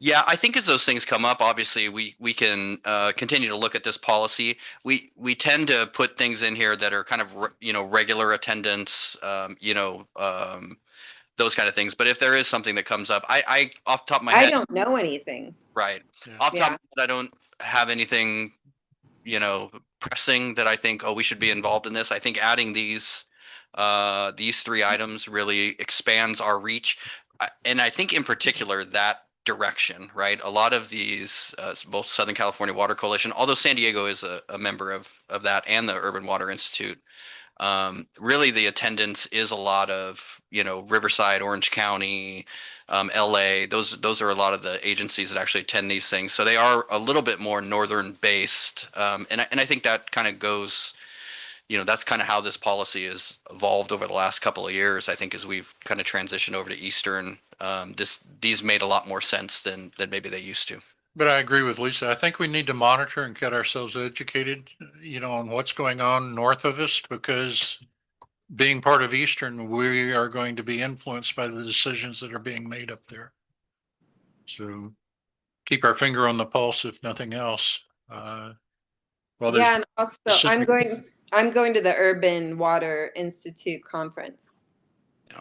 Yeah, I think as those things come up, obviously we can continue to look at this policy. We tend to put things in here that are kind of regular attendance, those kind of things. But if there is something that comes up, I off the top of my head, I don't know anything. Right. Off the top of my head, I don't have anything, pressing that I think, we should be involved in this. I think adding these 3 items really expands our reach. And I think in particular that direction, right? A lot of these, both Southern California Water Coalition, although San Diego is a member of that, and the Urban Water Institute, really the attendance is a lot of, Riverside, Orange County, LA. Those are a lot of the agencies that actually attend these things. So they are a little bit more northern based. And I think that kind of goes, that's kind of how this policy has evolved over the last couple of years. I think as we've kind of transitioned over to Eastern, these made a lot more sense than maybe they used to. But I agree with Lisa. I think we need to monitor and get ourselves educated, on what's going on north of us, because being part of Eastern, we are going to be influenced by the decisions that are being made up there. So keep our finger on the pulse, if nothing else. And also I'm going to the Urban Water Institute conference. Yeah.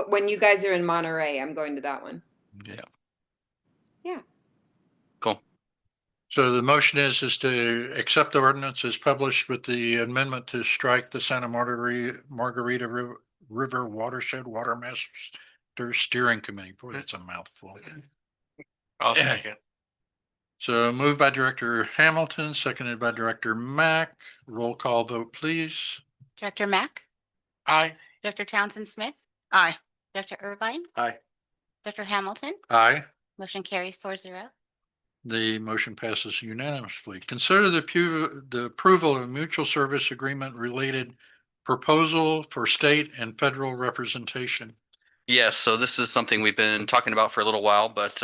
When you guys are in Monterey, I'm going to that one. Yeah. Yeah. Cool. So the motion is to accept the ordinance as published with the amendment to strike the Santa Margarita River Watershed Water Master Steering Committee. Boy, that's a mouthful. I'll second. So moved by Director Hamilton, seconded by Director Mack. Roll call vote, please. Director Mack, Aye. Director Townsend Smith, Aye. Director Irvine, Aye. Director Hamilton, Aye. motion carries 4-0. The motion passes unanimously. Consider the approval of a mutual service agreement related proposal for state and federal representation. Yes, so this is something we've been talking about for a little while, but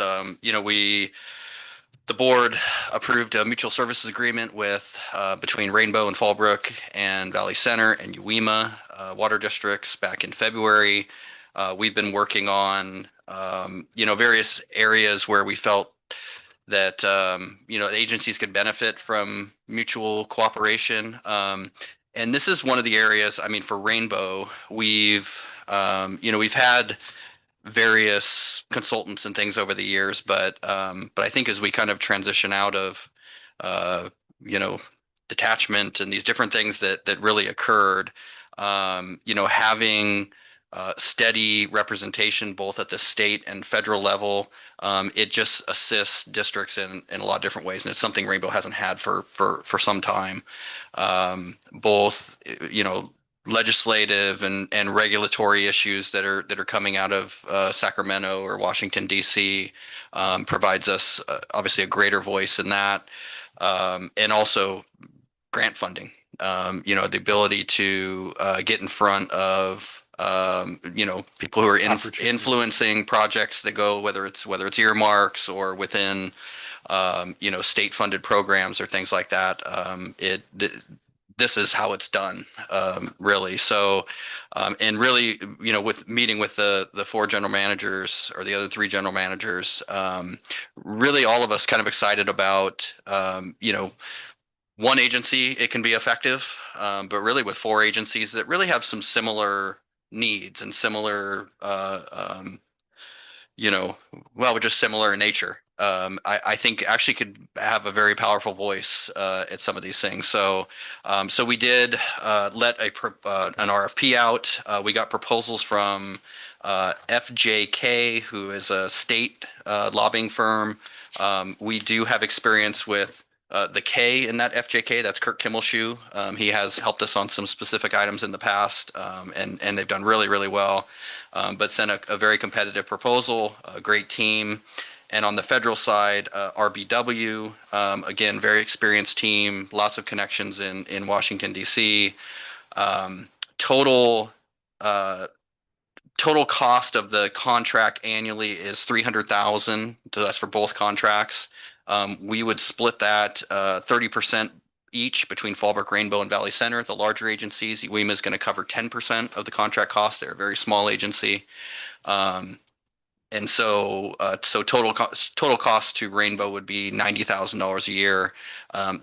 the board approved a mutual services agreement with between Rainbow and Fallbrook and Valley Center and Uwima water districts back in February. We've been working on various areas where we felt that agencies could benefit from mutual cooperation. And this is one of the areas, for Rainbow, we've had various consultants and things over the years, but I think as we kind of transition out of detachment and these different things that really occurred, having steady representation both at the state and federal level, it just assists districts in a lot of different ways, and it's something Rainbow hasn't had for some time. Both legislative and regulatory issues that are coming out of Sacramento or Washington DC, provides us obviously a greater voice in that, and also grant funding. The ability to get in front of people who are influencing projects that go, whether it's earmarks or within state funded programs or things like that. This is how it's done, really. So, and really, with meeting with the 4 general managers or the other 3 general managers, really all of us kind of excited about, one agency, it can be effective, but really with 4 agencies that really have some similar needs and similar, we're just similar in nature. I think actually could have a very powerful voice at some of these things. So we did let an RFP out. We got proposals from FJK, who is a state lobbying firm. We do have experience with the K in that FJK. That's Kirk Kimmelshoe. He has helped us on some specific items in the past, and they've done really, really well. But sent a very competitive proposal, a great team. And on the federal side, RBW, again, very experienced team, lots of connections in Washington, D.C. Total cost of the contract annually is $300,000. So that's for both contracts. We would split that 30% each between Fallbrook, Rainbow, and Valley Center. The larger agencies, WEMA is going to cover 10% of the contract cost. They're a very small agency. And so total cost to Rainbow would be $90,000 a year.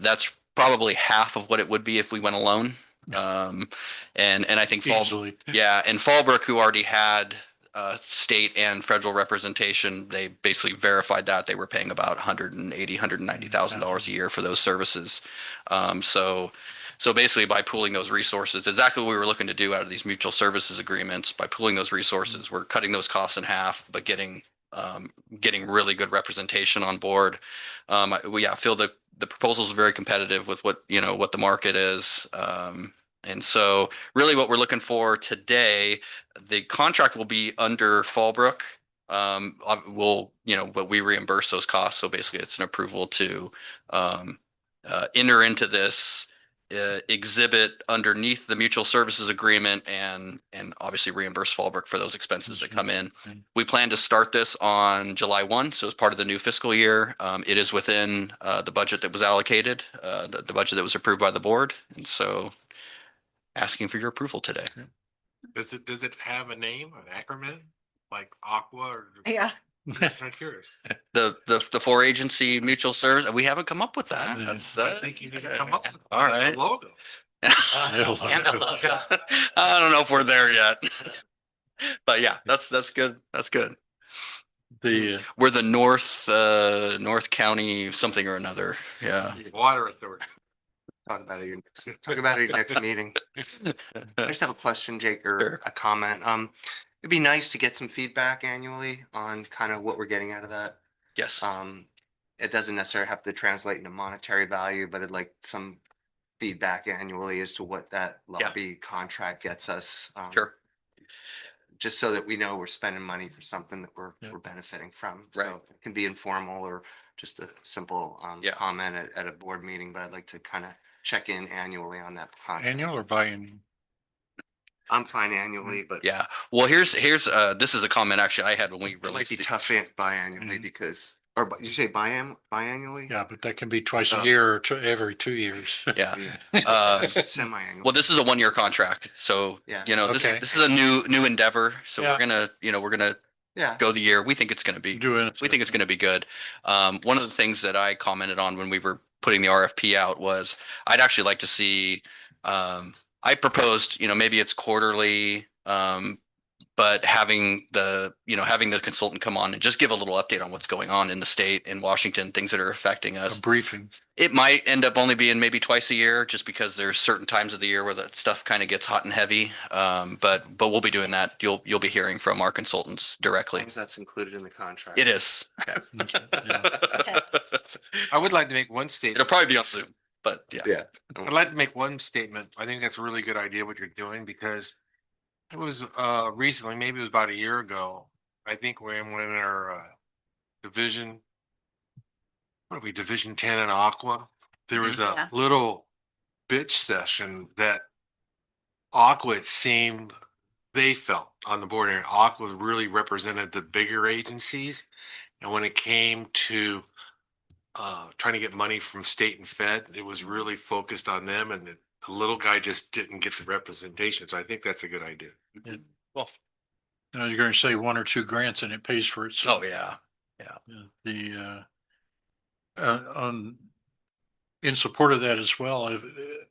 That's probably half of what it would be if we went alone. And I think and Fallbrook, who already had state and federal representation, they basically verified that they were paying about $190,000 a year for those services. So basically, by pooling those resources, exactly what we were looking to do out of these mutual services agreements, by pooling those resources, we're cutting those costs in half, but getting really good representation on board. I feel that the proposals are very competitive with what the market is. And so really what we're looking for today, the contract will be under Fallbrook. But we reimburse those costs. So basically it's an approval to enter into this exhibit underneath the mutual services agreement and obviously reimburse Fallbrook for those expenses that come in. We plan to start this on July 1. So as part of the new fiscal year, it is within the budget that was allocated, the budget that was approved by the board. And so asking for your approval today. Does it have a name, an acronym like Aqua or? Yeah. I'm curious. The 4 agency mutual service, we haven't come up with that. That's I think you need to come up with all right. a logo. And a logo. I don't know if we're there yet. But yeah, that's good. That's good. We're the North County something or another. Yeah. Water Authority. Talk about it at your next meeting. I just have a question, Jake, or a comment. It'd be nice to get some feedback annually on kind of what we're getting out of that. Yes. It doesn't necessarily have to translate into monetary value, but I'd like some feedback annually as to what that lobby contract gets us. Sure. Just so that we know we're spending money for something that we're benefiting from. Right. So it can be informal or just a simple comment at a board meeting, but I'd like to kind of check in annually on that contract. Annual or biannual? I'm fine annually, but yeah. Well, here's this is a comment actually I had when we it might released be the tough biannually because, or you say biannually? Yeah, but that can be twice a year or every 2 years. Yeah. Semi-annual. Well, this is a 1-year contract, so this is a new endeavor. So we're gonna go the year. We think it's gonna be. We think it's gonna be good. One of the things that I commented on when we were putting the RFP out was I'd actually like to see. I proposed, maybe it's quarterly, but having the consultant come on and just give a little update on what's going on in the state, in Washington, things that are affecting us. A briefing. It might end up only being maybe twice a year, just because there's certain times of the year where that stuff kind of gets hot and heavy. But we'll be doing that. You'll be hearing from our consultants directly. As long as that's included in the contract. It is. I would like to make one statement. It'll probably be on Zoom. but yeah. Yeah. I'd like to make one statement. I think that's a really good idea what you're doing because it was recently, maybe it was about a year ago. I think when our division, what are we, Division 10 in Aqua, there was a Yeah. little bitch session that Aqua, it seemed they felt on the board, and Aqua really represented the bigger agencies. And when it came to trying to get money from state and fed, it was really focused on them, and the little guy just didn't get the representation. So I think that's a good idea. Well, You're going to say 1 or 2 grants and it pays for itself. oh, yeah. The, in support of that as well,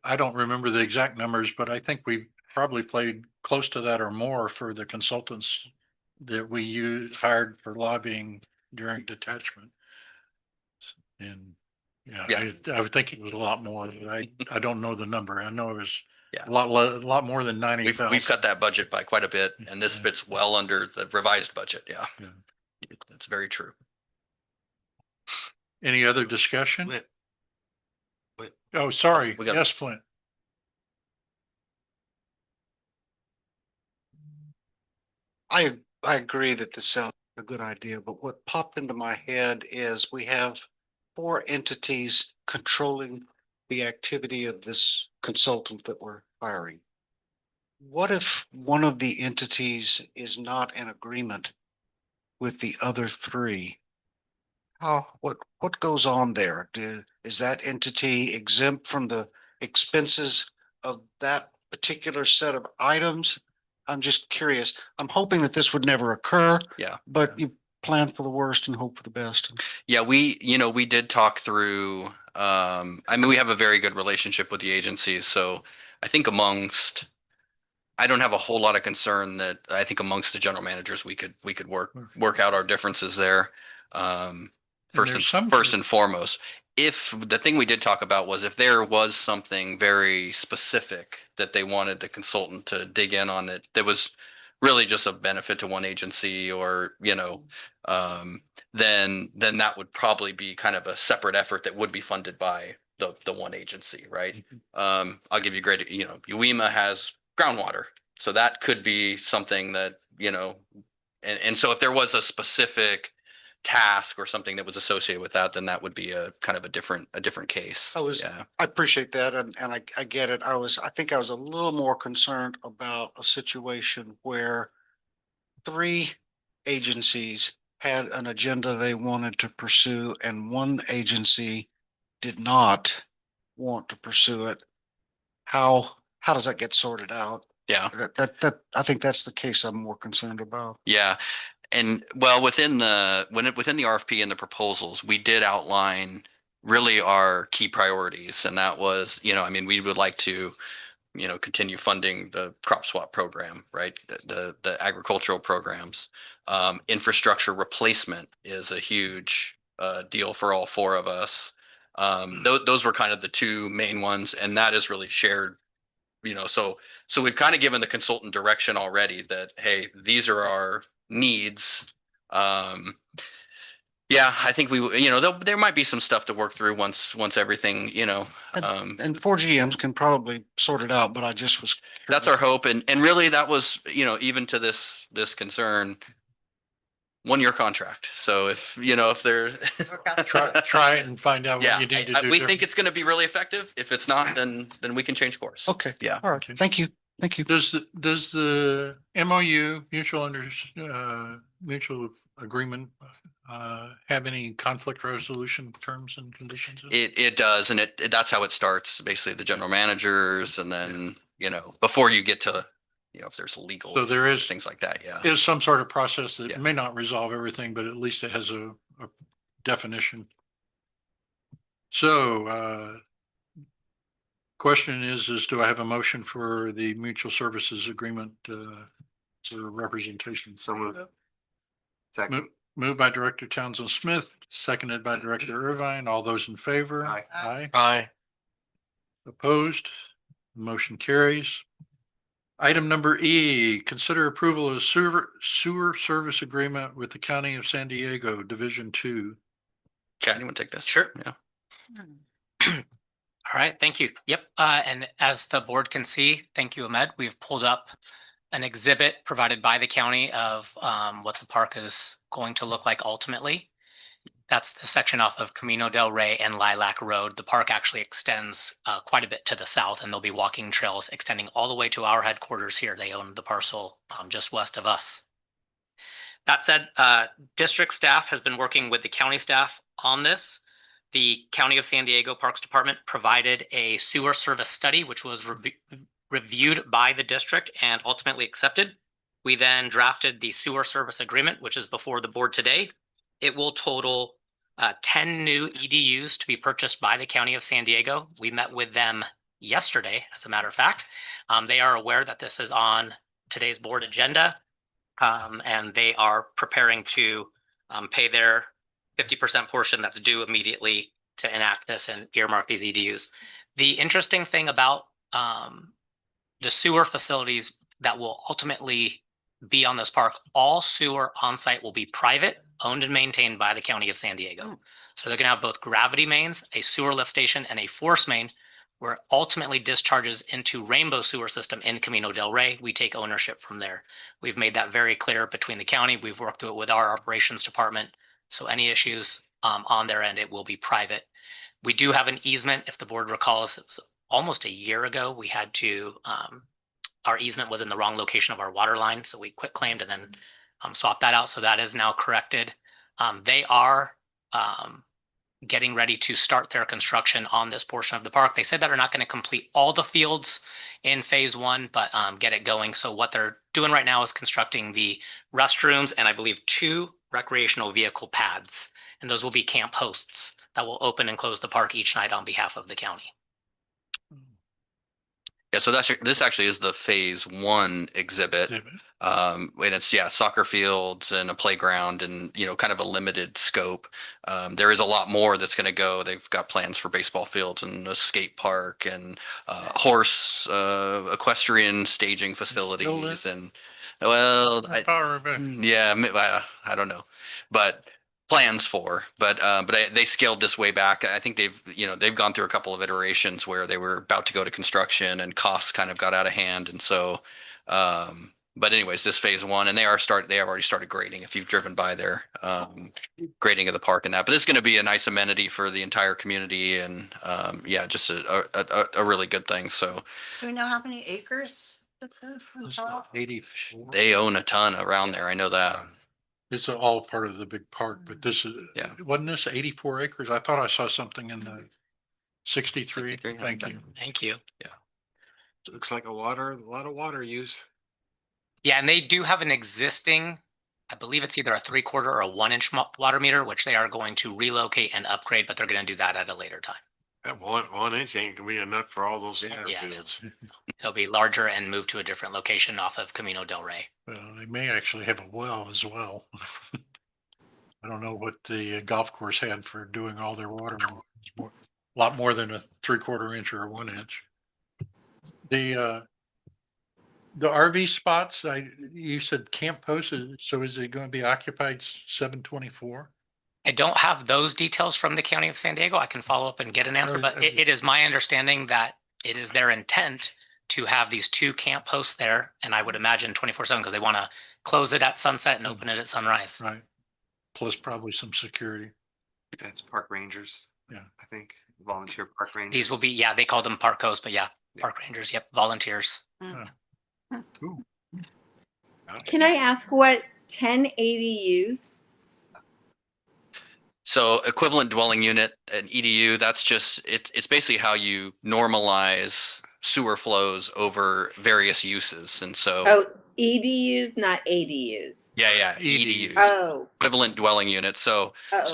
I don't remember the exact numbers, but I think we probably played close to that or more for the consultants that we hired for lobbying during detachment. And Yeah. I would think it was a lot more. I don't know the number. I know it was Yeah. a lot more than 90,000. We've cut that budget by quite a bit, and this fits well under the revised budget. Yeah. Yeah. That's very true. Any other discussion? Flint. Oh, sorry. We got- Yes, Flint. I agree that this sounds like a good idea, but what popped into my head is we have 4 entities controlling the activity of this consultant that we're hiring. What if one of the entities is not in agreement with the other 3? What goes on there? Is that entity exempt from the expenses of that particular set of items? I'm just curious. I'm hoping that this would never occur. Yeah. But you plan for the worst and hope for the best. Yeah, we did talk through, I mean, we have a very good relationship with the agencies. So I think I don't have a whole lot of concern that I think amongst the general managers, we could work out our differences there. First and foremost, if the thing we did talk about was if there was something very specific that they wanted the consultant to dig in on that was really just a benefit to one agency or, then that would probably be kind of a separate effort that would be funded by the one agency, right? I'll give you great, UEMA has groundwater. So that could be something that, and so if there was a specific task or something that was associated with that, then that would be a kind of a different case. I appreciate that. And I get it. I think I was a little more concerned about a situation where 3 agencies had an agenda they wanted to pursue and one agency did not want to pursue it. How does that get sorted out? Yeah. That I think that's the case I'm more concerned about. Yeah. And well, within the RFP and the proposals, we did outline really our key priorities. And that was, we would like to, continue funding the crop swap program, right? The agricultural programs. Infrastructure replacement is a huge deal for all 4 of us. Those were kind of the 2 main ones. And that is really shared, so we've kind of given the consultant direction already that, hey, these are our needs. I think there might be some stuff to work through once everything, And 4 GMs can probably sort it out, but I just was. That's our hope. And really that was, even to this concern, 1-year contract. So if there's Try it and find out what you need to do. We think it's going to be really effective. If it's not, then we can change course. Okay. Yeah. All right. Thank you. Does the MOU, mutual agreement, have any conflict resolution terms and conditions? It does. And that's how it starts. Basically the general managers. And then, before you get to, if there's legal, So there is things like that. Yeah. Is some sort of process that may not resolve everything, but at least it has a definition. So, question is do I have a motion for the mutual services agreement, for representation? So moved. Second. Moved by Director Townsend Smith, seconded by Director Irvine. All those in favor? Aye. Aye. Aye. Opposed? Motion carries. Item number E, consider approval of sewer service agreement with the County of San Diego, Division 2. Chad, you want to take this? Sure. Yeah. All All right, thank you. Yep, and as the board can see, thank you, Ahmed, we've pulled up an exhibit provided by the county of what the park is going to look like ultimately. That's the section off of Camino del Rey and Lilac Road. The park actually extends quite a bit to the south, and there'll be walking trails extending all the way to our headquarters here. They own the parcel just west of us. That said, district staff has been working with the county staff on this. The County of San Diego Parks Department provided a sewer service study, which was reviewed by the district and ultimately accepted. We then drafted the sewer service agreement, which is before the board today. It will total 10 new EDUs to be purchased by the County of San Diego. We met with them yesterday, as a matter of fact. They are aware that this is on today's board agenda, and they are preparing to pay their 50% portion that's due immediately to enact this and earmark these EDUs. The interesting thing about the sewer facilities that will ultimately be on this park, all sewer on site will be private, owned and maintained by the County of San Diego. So they're going to have both gravity mains, a sewer lift station, and a force main where it ultimately discharges into Rainbow Sewer System in Camino del Rey. We take ownership from there. We've made that very clear between the county. We've worked through it with our operations department. So any issues on their end, it will be private. We do have an easement. If the board recalls, it was almost a year ago, we had to, our easement was in the wrong location of our water line. So we quit claimed and then swapped that out. So that is now corrected. They are getting ready to start their construction on this portion of the park. They said that they're not going to complete all the fields in phase one, but get it going. So what they're doing right now is constructing the restrooms and I believe 2 recreational vehicle pads. And those will be camp hosts that will open and close the park each night on behalf of the county. Yeah, so this actually is the phase 1 exhibit. And it's, soccer fields and a playground and, kind of a limited scope. There is a lot more that's going to go. They've got plans for baseball fields and a skate park and horse equestrian staging facilities. And well, I don't know, but plans for, but they scaled this way back. I think they've gone through a couple of iterations where they were about to go to construction and costs kind of got out of hand. And so, but anyways, this phase 1, and they have already started grading if you've driven by their grading of the park and that, but it's going to be a nice amenity for the entire community. And just a really good thing. So Do we know how many acres it is? 84. they own a ton around there. I know that. It's all part of the big park, but this is, Yeah. wasn't this 84 acres? I thought I saw something in the 63. 63, Thank you. Thank you. Looks like a lot of water use. Yeah, and they do have an existing, I believe it's either a 3/4 or a 1-inch water meter, which they are going to relocate and upgrade, but they're going to do that at a later time. That one inch ain't gonna be enough for all those soccer Yeah. fields. It'll be larger and move to a different location off of Camino del Rey. Well, they may actually have a well as well. I don't know what the golf course had for doing all their water. A lot more than a 3/4 inch or a 1 inch. The RV spots, you said camp posts, so is it going to be occupied 7/24? I don't have those details from the County of San Diego. I can follow up and get an answer, but it is my understanding that it is their intent to have these 2 camp posts there. And I would imagine 24/7 because they want to close it at sunset and open it at sunrise. Right. Plus probably some security. That's park rangers. Yeah. I think volunteer park rangers. These will be, they call them park hosts, but park rangers. Yep. Volunteers. Cool. Can I ask what 10 ADUs? So equivalent dwelling unit, an EDU, that's just, it's basically how you normalize sewer flows over various uses. And so. Oh, EDUs, not ADUs. Yeah, EDUs. Oh, Equivalent dwelling unit. So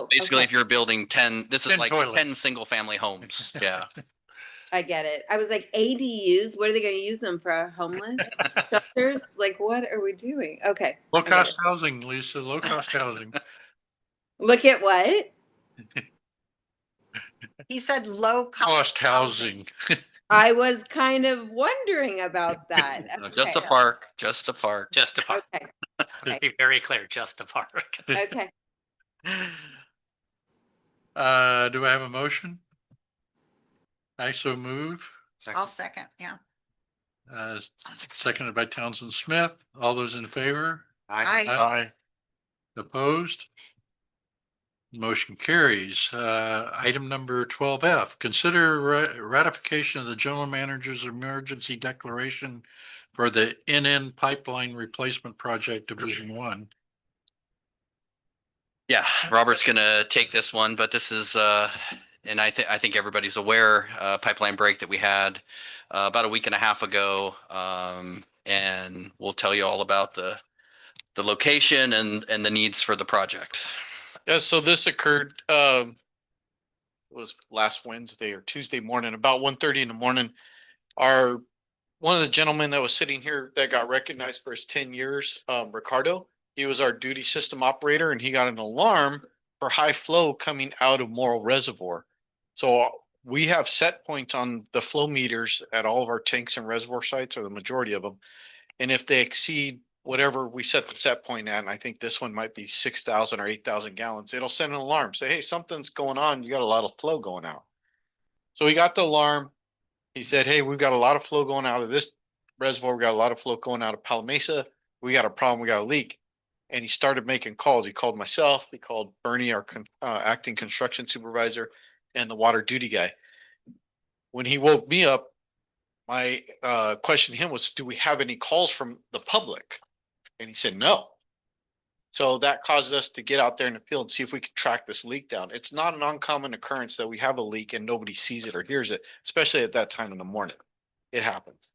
basically okay. if you're building 10, this is 10 like toilets. 10 single family homes. Yeah. I get it. I was like, ADUs, what are they going to use them for? Homeless shelters? Like, what are we doing? Okay. Low cost housing, Lisa, low cost housing. Look at what? He said low Cost housing. I was kind of wondering about that. Just a Okay. park, just a park. Just a park. Okay. To be very clear, just a park. Okay. Do I have a motion? I so move. I'll second, yeah. Seconded by Townsend Smith. All those in favor? Aye. Aye. Opposed? Motion carries. Item number 12F, consider ratification of the general manager's emergency declaration for the NN pipeline replacement project Division 1. Yeah, Robert's gonna take this one, but this is, and I think everybody's aware, pipeline break that we had about a week and a half ago. And we'll tell you all about the location and the needs for the project. Yeah, so this occurred, it was last Wednesday or Tuesday morning, about 1:30 in the morning. One of the gentlemen that was sitting here that got recognized for his 10 years, Ricardo, he was our duty system operator and he got an alarm for high flow coming out of Morrill Reservoir. So we have set points on the flow meters at all of our tanks and reservoir sites, or the majority of them. And if they exceed whatever we set the set point at, and I think this one might be 6,000 or 8,000 gallons, it'll send an alarm, say, hey, something's going on. You got a lot of flow going out. So we got the alarm. He said, hey, we've got a lot of flow going out of this reservoir. We got a lot of flow going out of Palamesa. We got a problem. We got a leak. And he started making calls. He called myself. He called Bernie, our acting construction supervisor, and the water duty guy. When he woke me up, my question to him was, do we have any calls from the public? And he said, no. So that caused us to get out there in the field and see if we could track this leak down. It's not an uncommon occurrence that we have a leak and nobody sees it or hears it, especially at that time in the morning. It happens.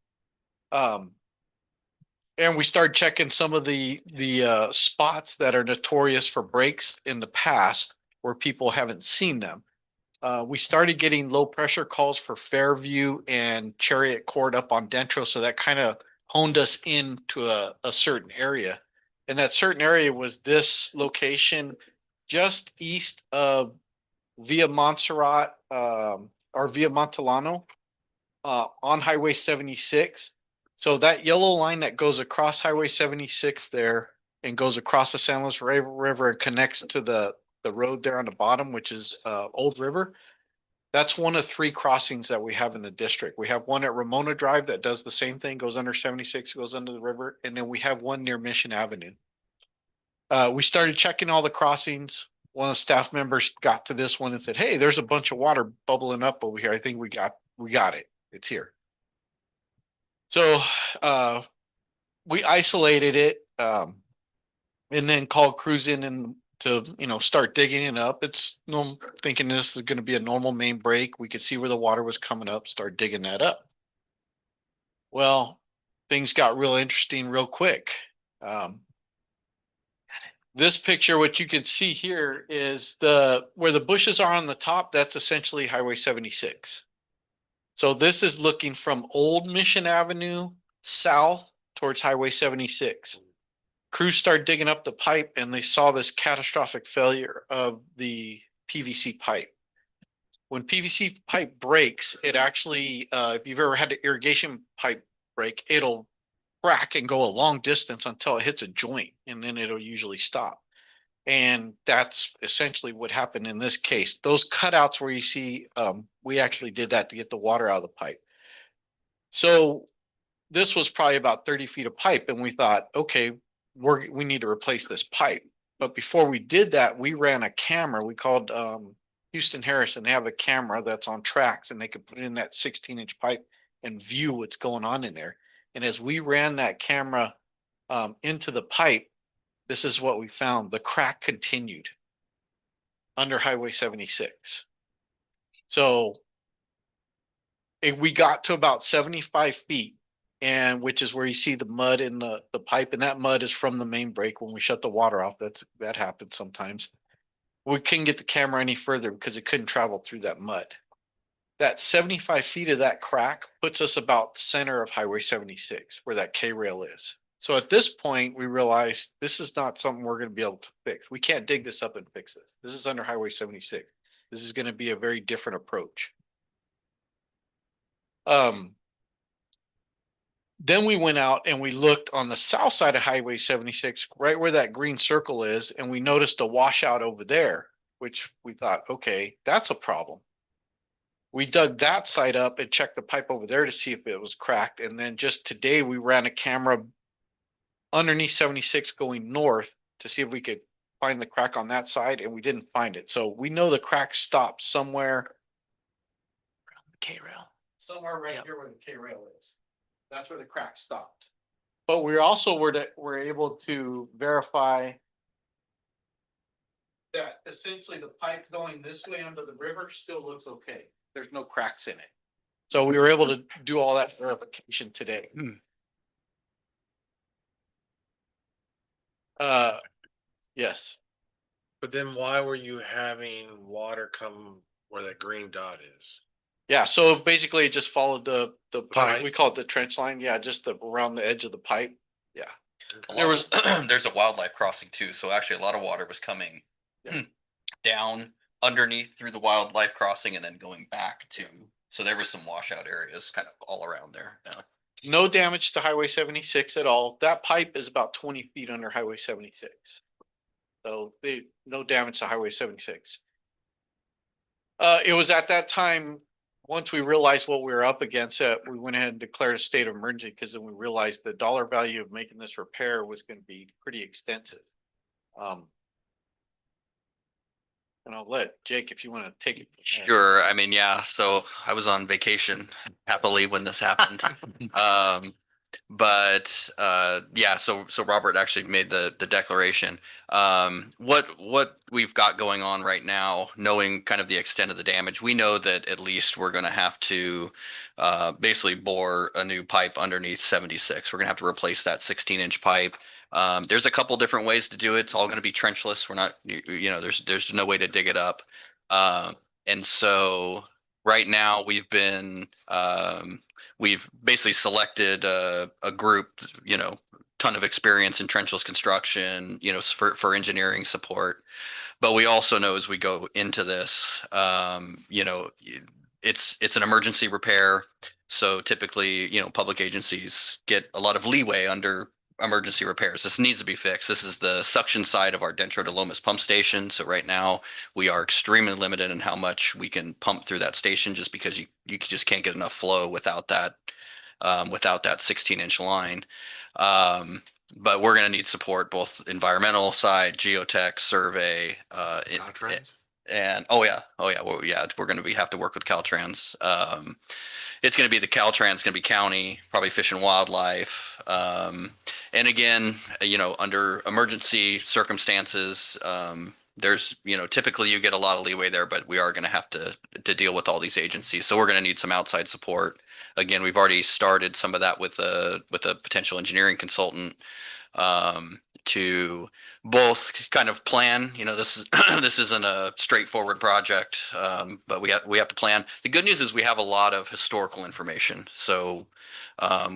And we started checking some of the spots that are notorious for breaks in the past where people haven't seen them. We started getting low pressure calls for Fairview and Chariot Court up on Dentro. So that kind of honed us into a certain area. And that certain area was this location just east of Via Montserrat or Via Montellano on Highway 76. So that yellow line that goes across Highway 76 there and goes across the San Luis River and connects to the road there on the bottom, which is Old River. That's one of 3 crossings that we have in the district. We have one at Ramona Drive that does the same thing, goes under 76, goes under the river. And then we have one near Mission Avenue. We started checking all the crossings. One of the staff members got to this one and said, hey, there's a bunch of water bubbling up over here. I think we got it. It's here. So we isolated it and then called crews in and to, start digging it up. It's thinking this is going to be a normal main break. We could see where the water was coming up, start digging that up. Well, things got real interesting real quick. This picture, what you can see here is where the bushes are on the top, that's essentially Highway 76. So this is looking from Old Mission Avenue south towards Highway 76. Crews started digging up the pipe and they saw this catastrophic failure of the PVC pipe. When PVC pipe breaks, it actually, if you've ever had an irrigation pipe break, it'll crack and go a long distance until it hits a joint and then it'll usually stop. And that's essentially what happened in this case. Those cutouts where you see, we actually did that to get the water out of the pipe. So this was probably about 30 feet of pipe and we thought, okay, we need to replace this pipe. But before we did that, we ran a camera. We called Houston Harris, and they have a camera that's on tracks and they could put in that 16-inch pipe and view what's going on in there. And as we ran that camera into the pipe, this is what we found. The crack continued under Highway 76. So we got to about 75 feet, and which is where you see the mud in the pipe, and that mud is from the main break when we shut the water off. That happens sometimes. We couldn't get the camera any further because it couldn't travel through that mud. That 75 feet of that crack puts us about the center of Highway 76, where that K-rail is. So at this point, we realized this is not something we're going to be able to fix. We can't dig this up and fix this. This is under Highway 76. This is going to be a very different approach. Then we went out and we looked on the south side of Highway 76, right where that green circle is, and we noticed a washout over there, which we thought, okay, that's a problem. We dug that side up and checked the pipe over there to see if it was cracked. And then just today we ran a camera underneath 76 going north to see if we could find the crack on that side, and we didn't find it. So we know the crack stopped somewhere. K-rail. Somewhere right Yep. here where the K rail is. That's where the crack stopped. But we also were able to verify that essentially the pipe going this way under the river still looks okay. There's no cracks in it. So we were able to do all that verification today. Yes. But then why were you having water come where that green dot is? Yeah, so basically it just followed the pipe. Pipe. We call it the trench line. Yeah, just around the edge of the pipe. Yeah. There was there's a wildlife crossing too, so actually a lot of water was coming down underneath through the wildlife crossing and then going back to. So there was some washout areas kind of all around there. Yeah. No damage to Highway 76 at all. That pipe is about 20 feet under Highway 76. So no damage to Highway 76. It was at that time, once we realized what we were up against, we went ahead and declared a state of emergency because then we realized the dollar value of making this repair was going to be pretty extensive. And I'll let Jake, if you want to take it. Sure. I mean, yeah. So I was on vacation happily when this happened. Yeah, so Robert actually made the declaration. What we've got going on right now, knowing kind of the extent of the damage, we know that at least we're going to have to basically bore a new pipe underneath 76. We're going to have to replace that 16-inch pipe. There's a couple different ways to do it. It's all going to be trenchless. We're not, there's no way to dig it up. And so right now we've basically selected a group, ton of experience in trenchless construction, for engineering support. But we also know as we go into this, it's an emergency repair. So typically, public agencies get a lot of leeway under emergency repairs. This needs to be fixed. This is the suction side of our Dentro de Lomas pump station. So right now we are extremely limited in how much we can pump through that station just because you just can't get enough flow without that 16-inch line. But we're going to need support, both environmental side, geotech, survey, and we're going to have to work with Caltrans. It's going to be the Caltrans, going to be county, probably Fish and Wildlife. And again, under emergency circumstances, there's, typically you get a lot of leeway there, but we are going to have to deal with all these agencies. So we're going to need some outside support. Again, we've already started some of that with a potential engineering consultant to both kind of plan. This isn't a straightforward project, but we have to plan. The good news is we have a lot of historical information. So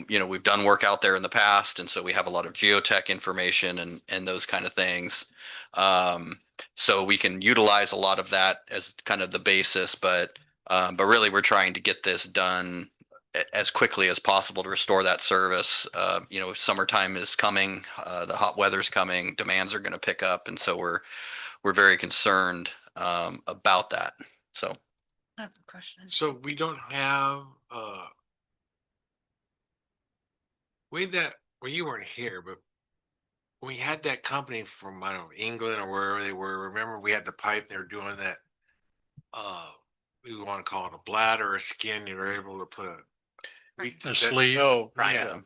we've done work out there in the past, and so we have a lot of geotech information and those kind of things. So we can utilize a lot of that as kind of the basis, but really we're trying to get this done as quickly as possible to restore that service. Summertime is coming, the hot weather's coming, demands are going to pick up, and so we're very concerned about that. So I have a question. So we don't have you weren't here, but we had that company from, I don't know, England or wherever they were. Remember we had the pipe, they were doing that, we want to call it a bladder or a skin. You were able to put A sleeve. Oh, Right. yeah.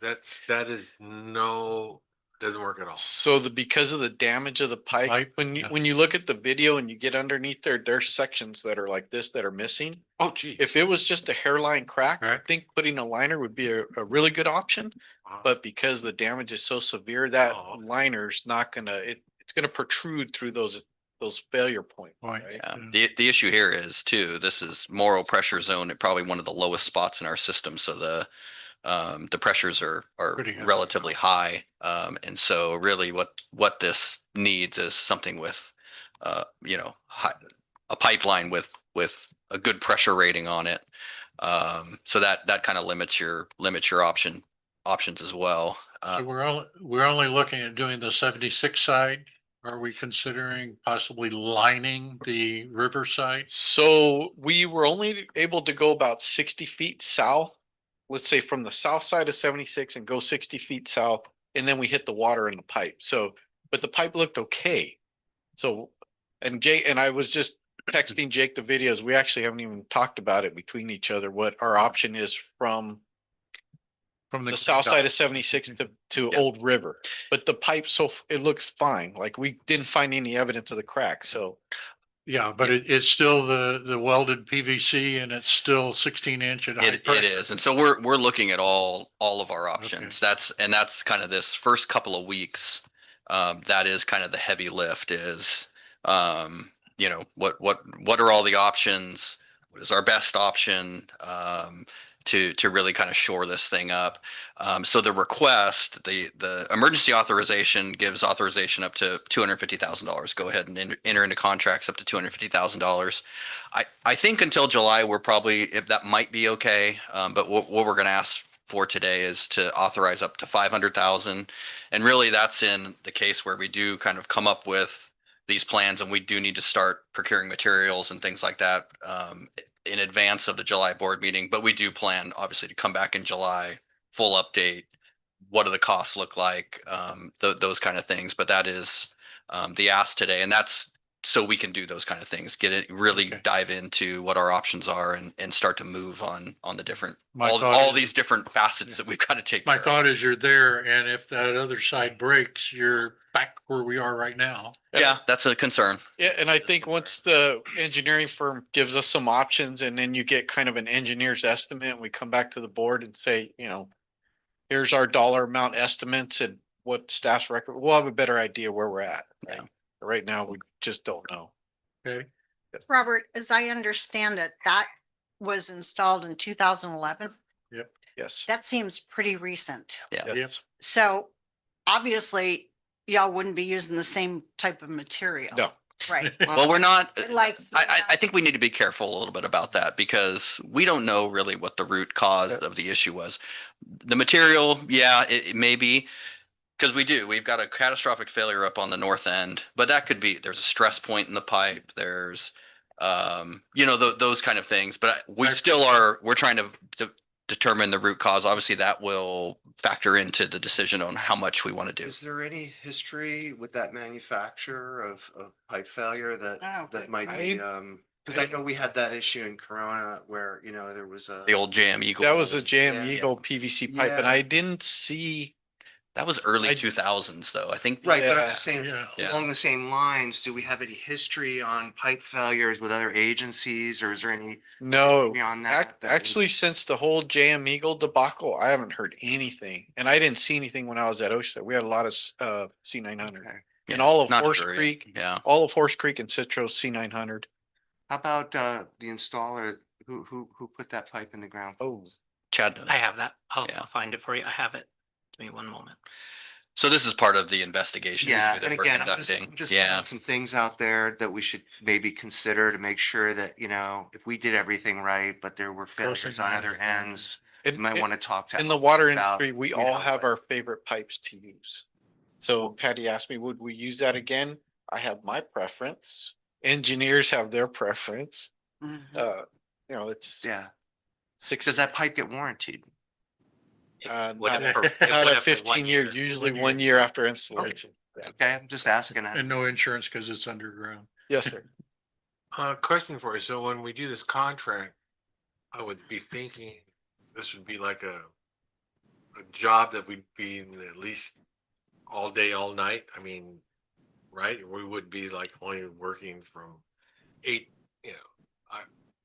Doesn't work at all. So because of the damage of the pipe, when you look at the video and you get underneath there's sections that are like this that are missing. Oh, gee. If it was just a hairline crack, I think putting a liner would be a really good option. But because the damage is so severe, that liner's not gonna, it's gonna protrude through those failure points. Right? the issue here is too, this is Morro pressure zone, at probably one of the lowest spots in our system. So the pressures are relatively high. And so really what this needs is something with, a pipeline with a good pressure rating on it. So that kind of limits your options as well. So we're only looking at doing the 76 side. Are we considering possibly lining the riverside? So we were only able to go about 60 feet south. Let's say from the south side of 76 and go 60 feet south, and then we hit the water in the pipe. So, but the pipe looked okay. So, and Jake and I was just texting Jake the videos. We actually haven't even talked about it between each other, what our option is from the south side of 76 to Old River. But the pipe, so it looks fine. Like we didn't find any evidence of the crack. So Yeah, but it's still the welded PVC and it's still 16-inch at high It pressure. is. And so we're looking at all of our options. That's kind of this first couple of weeks. That is kind of the heavy lift is, you know, what are all the options? What is our best option? To really kind of shore this thing up. So the request, the emergency authorization gives authorization up to $250,000. Go ahead and enter into contracts up to $250,000. I think until July, we're probably, if that might be okay. But what we're going to ask for today is to authorize up to 500,000. And really that's in the case where we do kind of come up with these plans and we do need to start procuring materials and things like that. In advance of the July board meeting, but we do plan obviously to come back in July, full update. What do the costs look like? Those kind of things. But that is the ask today. And that's so we can do those kind of things, get it, really dive into what our options are and start to move on the different, all these different facets that we've got to take. My thought is you're there, and if that other side breaks, you're back where we are right now. Yeah, that's a concern. yeah, and I think once the engineering firm gives us some options and then you get kind of an engineer's estimate, we come back to the board and say, you know, here's our dollar amount estimates and what staff's record, we'll have a better idea where we're at. Right? Yeah. Right now, we just don't know. Okay. Robert, as I understand it, that was installed in 2011. Yes. That seems pretty recent. Yeah. Yes. So obviously y'all wouldn't be using the same type of material. No. Right. Well, we're not, Like, I think we need to be careful a little bit about that because we don't know really what the root cause of the issue was. The material, yeah, it may be, because we've got a catastrophic failure up on the north end, but that could be, there's a stress point in the pipe. There's, you know, those kind of things, but we're trying to determine the root cause. Obviously that will factor into the decision on how much we want to do. Is there any history with that manufacturer of pipe failure that might be, because I know we had that issue in Corona where, you know, there was The old Jam Eagle. That was a Jam Yeah. Eagle PVC pipe, and Yeah. I didn't see. That was early 2000s though. I think. Right, but Yeah. I'm just saying, Yeah. along the same lines, do we have any history on pipe failures with other agencies, or is there any No, beyond that? actually, since the whole JM Eagle debacle, I haven't heard anything, and I didn't see anything when I was at OSHA. We had a lot of C900 Okay. and all of Not Horse sure yet. Creek, Yeah. all of Horse Creek and Citrus C900. How about the installer who put that pipe in the ground? Oh, Chad knows. I have that. I'll Yeah. find it for you. I have it. Give me one moment. So this is part of the investigation Yeah, that and we're again, I'm conducting. just Yeah. throwing some things out there that we should maybe consider to make sure that, you know, if we did everything right, but there were failures on other ends, we might want to talk to. in the water about, industry, we you all know, have our favorite pipes to use. So Patty asked me, would we use that again? I have my preference. Engineers have their preference. Mhm. You know, it's Yeah. six. Does that pipe get warranted? Would Not have a- for- it not would a have for 15 1 year, year. usually 1 year after installation. Yeah. Okay, I'm just asking. And no insurance because it's underground. Yes, sir. Question for you. So when we do this contract, I would be thinking this would be like a job that we'd be in at least all day, all night. I mean, right? We would be like only working from 8, you know,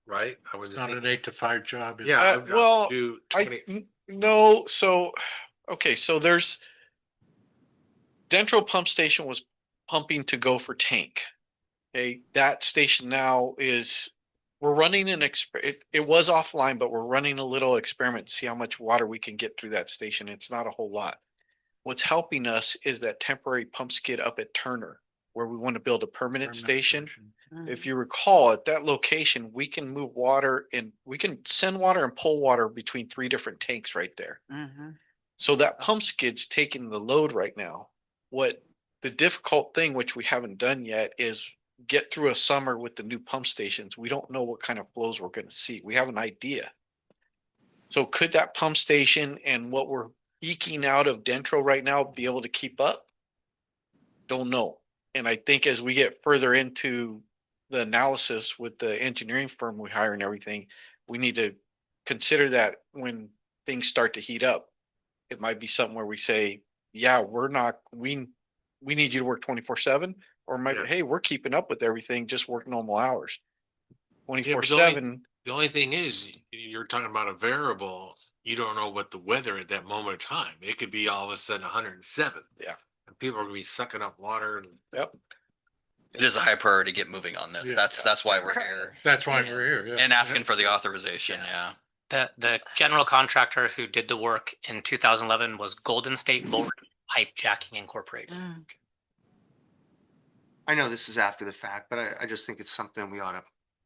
right? I was It's not an 8 to 5 job. Yeah. I would well, do I 20 no, so okay, so there's Dentro Pump Station was pumping to go for tank. Okay, that station now is we're running it was offline, but we're running a little experiment to see how much water we can get through that station. It's not a whole lot. What's helping us is that temporary pump skid up at Turner, where we want to build a permanent station. If you recall, at that location, we can move water and we can send water and pull water between 3 different tanks right there. Mhm. So that pump skid's taking the load right now. What the difficult thing, which we haven't done yet, is get through a summer with the new pump stations. We don't know what kind of flows we're gonna see. We have an idea. So could that pump station and what we're eking out of Dentro right now be able to keep up? Don't know. And I think as we get further into the analysis with the engineering firm we hire and everything, we need to consider that when things start to heat up. It might be something where we say, yeah, we need you to work 24/7, or might, Yeah. hey, we're keeping up with everything, just work normal hours. Yeah, but 24/7, The only thing is, you're talking about a variable. You don't know what the weather at that moment of time. It could be all of a sudden 107. Yeah. And people are gonna be sucking up water and. Yep. It is a high priority to get moving on this. Yeah. That's why we're here That's why we're here, yeah. and asking for the authorization. Yeah. The general contractor who did the work in 2011 was Golden State Board Pipe Jacking Incorporated. I know this is after the fact, but I just think it's something we ought to,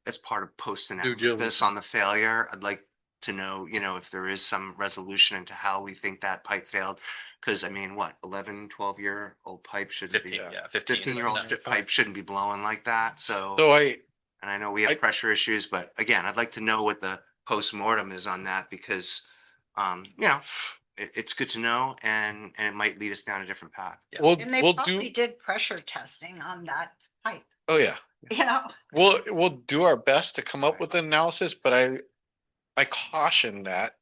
as part of post Due analysis diligence. on the failure, I'd like to know, if there is some resolution into how we think that pipe failed. Cause I mean, what, 11, 12-year-old pipe shouldn't be, 15, yeah, 15. 15-year-old No. pipe shouldn't be blowing like that, so and I know we have pressure issues, but again, I'd like to know what the post-mortem is on that because, it's good to know and it might lead us down a different path. And they we'll probably do, did pressure testing on that pipe, oh yeah. you know? We'll do our best to come up with an analysis, but I caution that.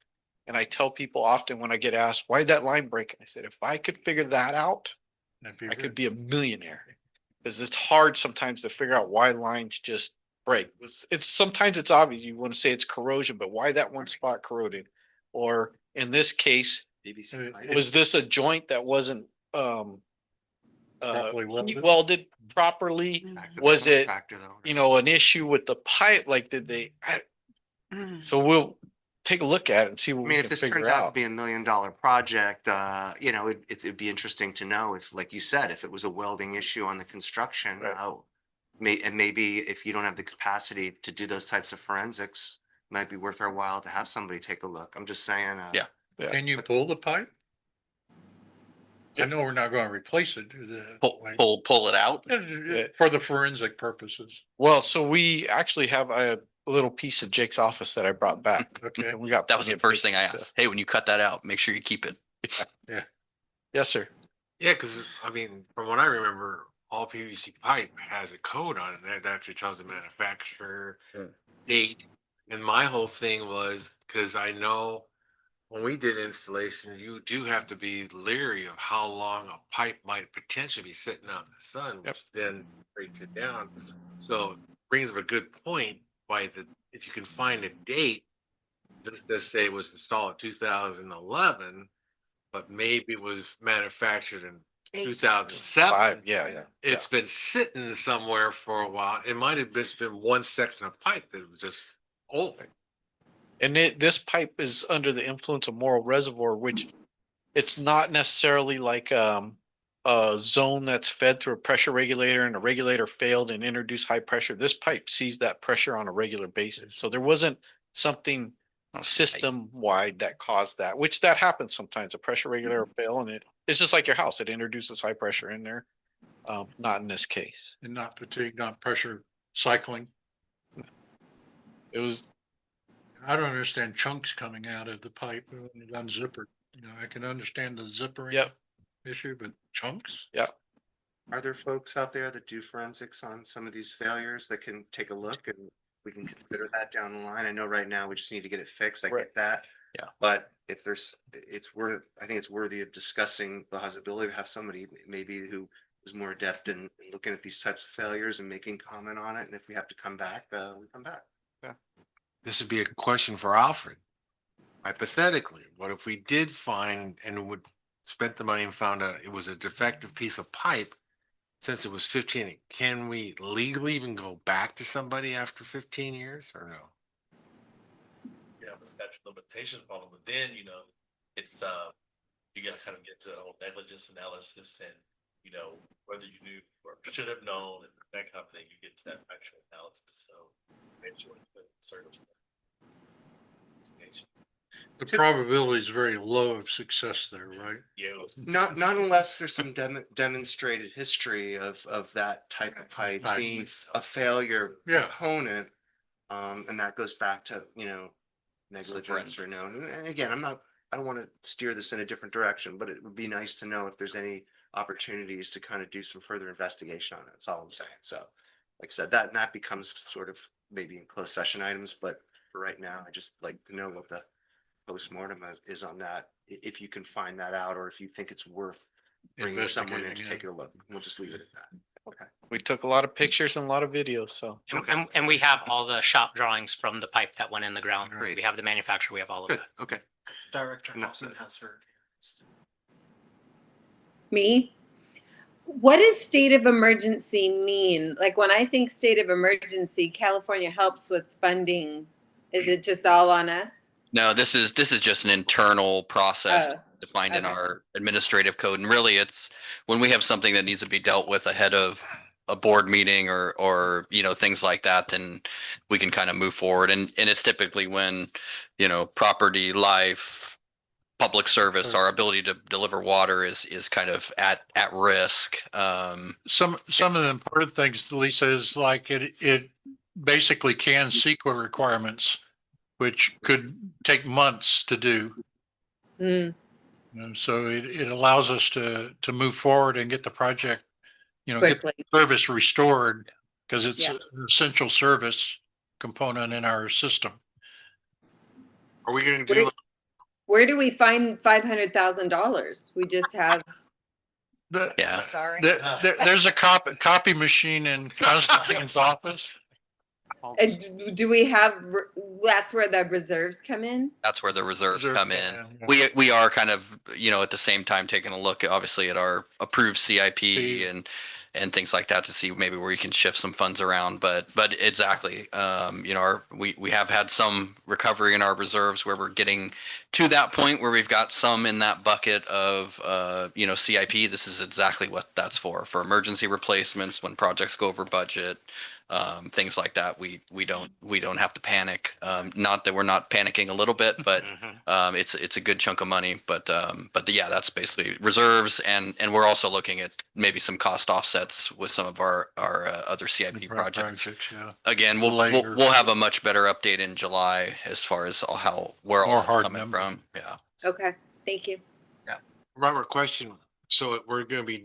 And I tell people often when I get asked, why'd that line break? And I said, if I could figure that out, I could be a millionaire. Because it's hard sometimes to figure out why lines just break. Sometimes it's obvious. You want to say it's corrosion, but why that one spot corroded? Or in this case, BBC pipe. was this a joint that wasn't Properly welded? welded properly? Back to the Was it, contractor, though. an issue with the pipe? Like, did they? So we'll take a look at it and see what I we mean, if can this figure turns out to out. be $1 million project, it'd be interesting to know if, like you said, if it was a welding issue on the construction, Right. and maybe if you don't have the capacity to do those types of forensics, might be worth our while to have somebody take a look. I'm just saying. Yeah. Can you pull the pipe? I know we're not gonna replace it. Pull it out. For the forensic purposes. Well, so we actually have a little piece of Jake's office that I brought back. Okay. And we got That was plenty the of first thing I pictures, asked. Hey, when you cut that out, make sure you keep it. so- Yes, sir. Yeah, because I mean, from what I remember, all PVC pipe has a code on it that actually tells the manufacturer, date. And my whole thing was, because I know when we did installations, you do have to be leery of how long a pipe might potentially be sitting out in the sun, which then breaks it down. So it brings up a good point if you can find a date, let's just say it was installed in 2011, but maybe it was manufactured in 2007. Yeah. It's been sitting somewhere for a while. It might have just been one section of pipe that was just old. And this pipe is under the influence of Morro Reservoir, which it's not necessarily like a zone that's fed through a pressure regulator and a regulator failed and introduced high pressure. This pipe sees that pressure on a regular basis. So there wasn't something system wide that caused that, which that happens sometimes. A pressure regulator will fail and it's just like your house. It introduces high pressure in there. Not in this case. And not fatigue, not pressure cycling. It was, I don't understand chunks coming out of the pipe when it's unzippered. I can understand the zippering. Yep. Issue, but chunks? yeah. Are there folks out there that do forensics on some of these failures that can take a look and we can consider that down the line? I know right now we just need to get it fixed. I get that. Yeah. But if I think it's worthy of discussing the possibility to have somebody maybe who is more adept in looking at these types of failures and making comment on it. And if we have to come back, we come back. This would be a question for Alfred. Hypothetically, what if we did find and would spent the money and found out it was a defective piece of pipe since it was 15? Can we legally even go back to somebody after 15 years or no? Yeah, the statute of limitations problem, but then, it's, you gotta kind of get to the whole negligence analysis and, whether you knew or should have known and that kind of thing, you get to that actual analysis, so make sure the circumstance. The probability is very low of success there, right? Yeah. Not unless there's some demonstrated history of that type of pipe Right. being a failure Yeah. component. And that goes back to, negligence or no. And again, I don't want to steer this in a different direction, but it would be nice to know if there's any opportunities to kind of do some further investigation on it. That's all I'm saying. So, like I said, that becomes sort of maybe in closed session items, but for right now, I just like to know what the postmortem is on that. If you can find that out, or if you think it's worth bringing someone in to Investigating, take a look, we'll just leave it at that. Okay. We took a lot of pictures and a lot of videos, so. And we have all the shop drawings from the pipe that went in the ground. Great. We have the manufacturer, we have all of Good. that. Okay. Director Nelson has her. Me? What does state of emergency mean? Like when I think state of emergency, California helps with funding. Is it just all on us? No, this is just an internal process Oh, defined in okay. our administrative code. And really it's when we have something that needs to be dealt with ahead of a board meeting or, things like that, then we can kind of move forward. And it's typically when, property, life, public service, our ability to deliver water is kind of at risk. Some of the important things, Lisa, is like it basically can CEQA requirements, which could take months to do. Mm, So it allows us to move forward and get the project, get quickly. service restored, because it's Yeah. an essential service component in our system. Are we gonna Where, do, where do we find $500,000? We just have, Yeah. Sorry. There's a copy machine in Constantine's office. do we have, that's where the reserves come in? That's where the reserves Reserve come come in. in, yeah. We are kind of, at the same time taking a look, obviously, at our approved CIP and things like that to see maybe where you can shift some funds around. But exactly, we have had some recovery in our reserves where we're getting to that point where we've got some in that bucket of, CIP. This is exactly what that's for emergency replacements when projects go over budget. Things like that. We don't have to panic. Not that we're not panicking a little bit, but it's a good chunk of money. But yeah, that's basically reserves, and we're also looking at maybe some cost offsets with some of our other CIP projects. Yeah. Again, Later. we'll have a much better update in July as far as where all More that's hard coming numbers. from. Yeah. Okay, thank you. Robert, question, so we're gonna be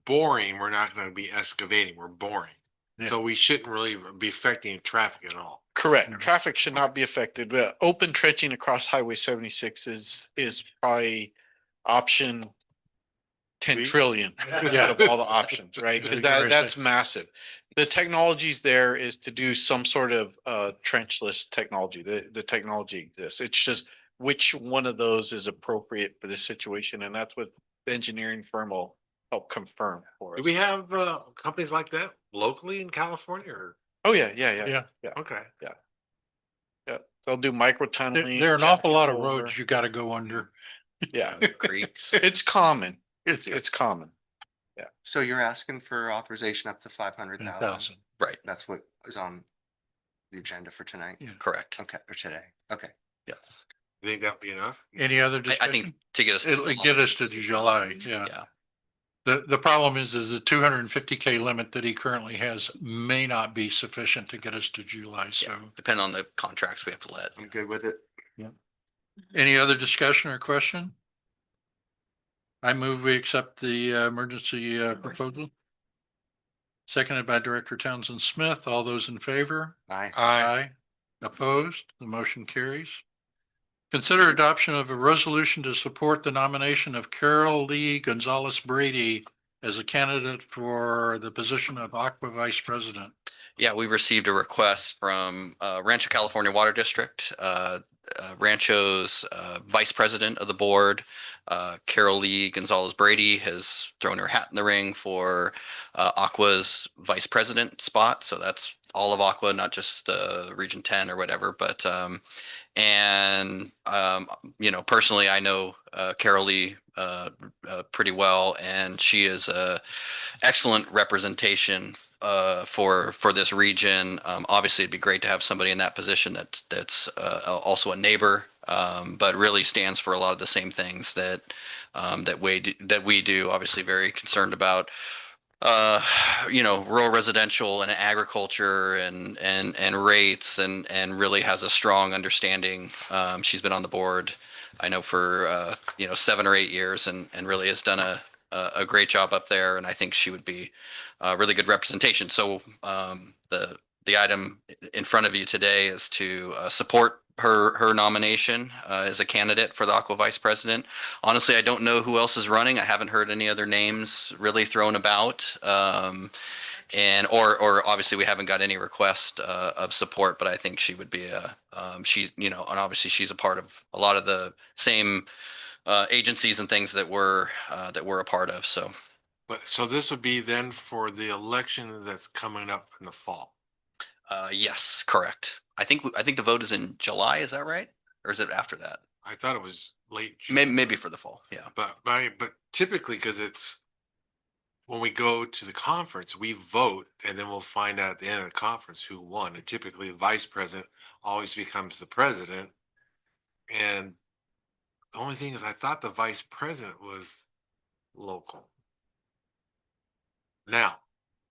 boring, we're not gonna be excavating, we're boring. Yeah. So we shouldn't really be affecting traffic at all. Correct. Mhm. Traffic should not be affected, but open trenching across Highway 76 is probably option 10 We- trillion Yeah. out of all the options, right? Because that's massive. The technologies there is to do some sort of trenchless technology. The technology exists. It's just which one of those is appropriate for this situation, and that's what the engineering firm will help confirm for Do us. we have companies like that locally in California or? Oh, yeah. Yeah. Okay. Yeah. They'll do micro tunneling. There are an awful lot of jacking over. roads you got to go under. Yeah. Creeks. It's common. It's common. So you're asking for authorization up to 500,000. 1,000. Right. That's what is on the agenda for tonight. Yeah. Correct. Okay, or today. Okay. You think that'd be enough? Any other I discussion? think to get us. to It'll get us to July, yeah. Yeah. The problem is the 250K limit that he currently has may not be sufficient to get us to July, so. Depending on the contracts we have to let. I'm good with it. Any other discussion or question? I move we accept the emergency proposal. Seconded by Director Townsend Smith. All those in favor? Aye. Aye. Opposed? The motion carries. Consider adoption of a resolution to support the nomination of Carol Lee Gonzalez Brady as a candidate for the position of Aqua Vice President. Yeah, we received a request from Rancho California Water District, Rancho's vice president of the board, Carol Lee Gonzalez Brady, has thrown her hat in the ring for Aqua's vice president spot. So that's all of Aqua, not just Region 10 or whatever. But personally, I know Carol Lee pretty well, and she is a excellent representation for this region. Obviously, it'd be great to have somebody in that position that's also a neighbor but really stands for a lot of the same things that we do. Obviously, very concerned about rural residential and agriculture and rates and really has a strong understanding. She's been on the board, I know, for 7 or 8 years and really has done a great job up there. And I think she would be a really good representation. So the item in front of you today is to support her nomination as a candidate for the Aqua Vice President. Honestly, I don't know who else is running. I haven't heard any other names really thrown about. Or obviously we haven't got any request of support, but I think she would be she's, and obviously she's a part of a lot of the same agencies and things that we're a part of. So. But so this would be then for the election that's coming up in the fall. Yes, correct. I think the vote is in July. Is that right? Or is it after that? I thought it was late June. Maybe for the fall. Yeah. But typically, because it's when we go to the conference, we vote and then we'll find out at the end of the conference who won. And typically the vice president always becomes the president. And the only thing is I thought the vice president was local. Now,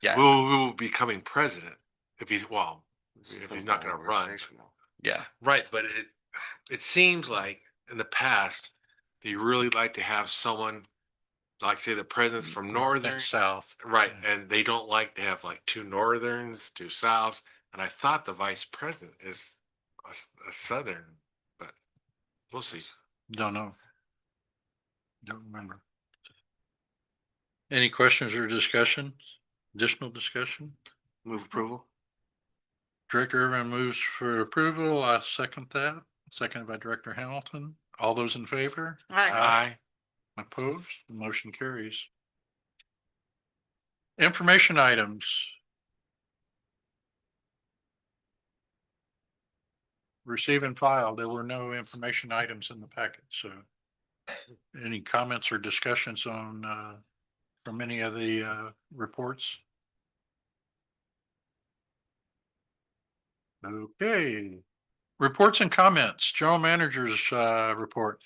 yeah, who will be becoming president if he's not going to run? Yeah, right. But it seems like in the past they really like to have someone like, say, the president's from northern south, right? And they don't like to have like 2 northerns, 2 souths. And I thought the vice president is a southern, but we'll see. Don't know. Don't remember. Any questions or discussions? Additional discussion? Move approval. Director Irvin moves for approval. I second that. Seconded by Director Hamilton. All those in favor? Aye. Opposed? The motion carries. Information items. Receive and file. There were no information items in the packet, so any comments or discussions on from any of the reports? Okay. Reports and comments. General Manager's report.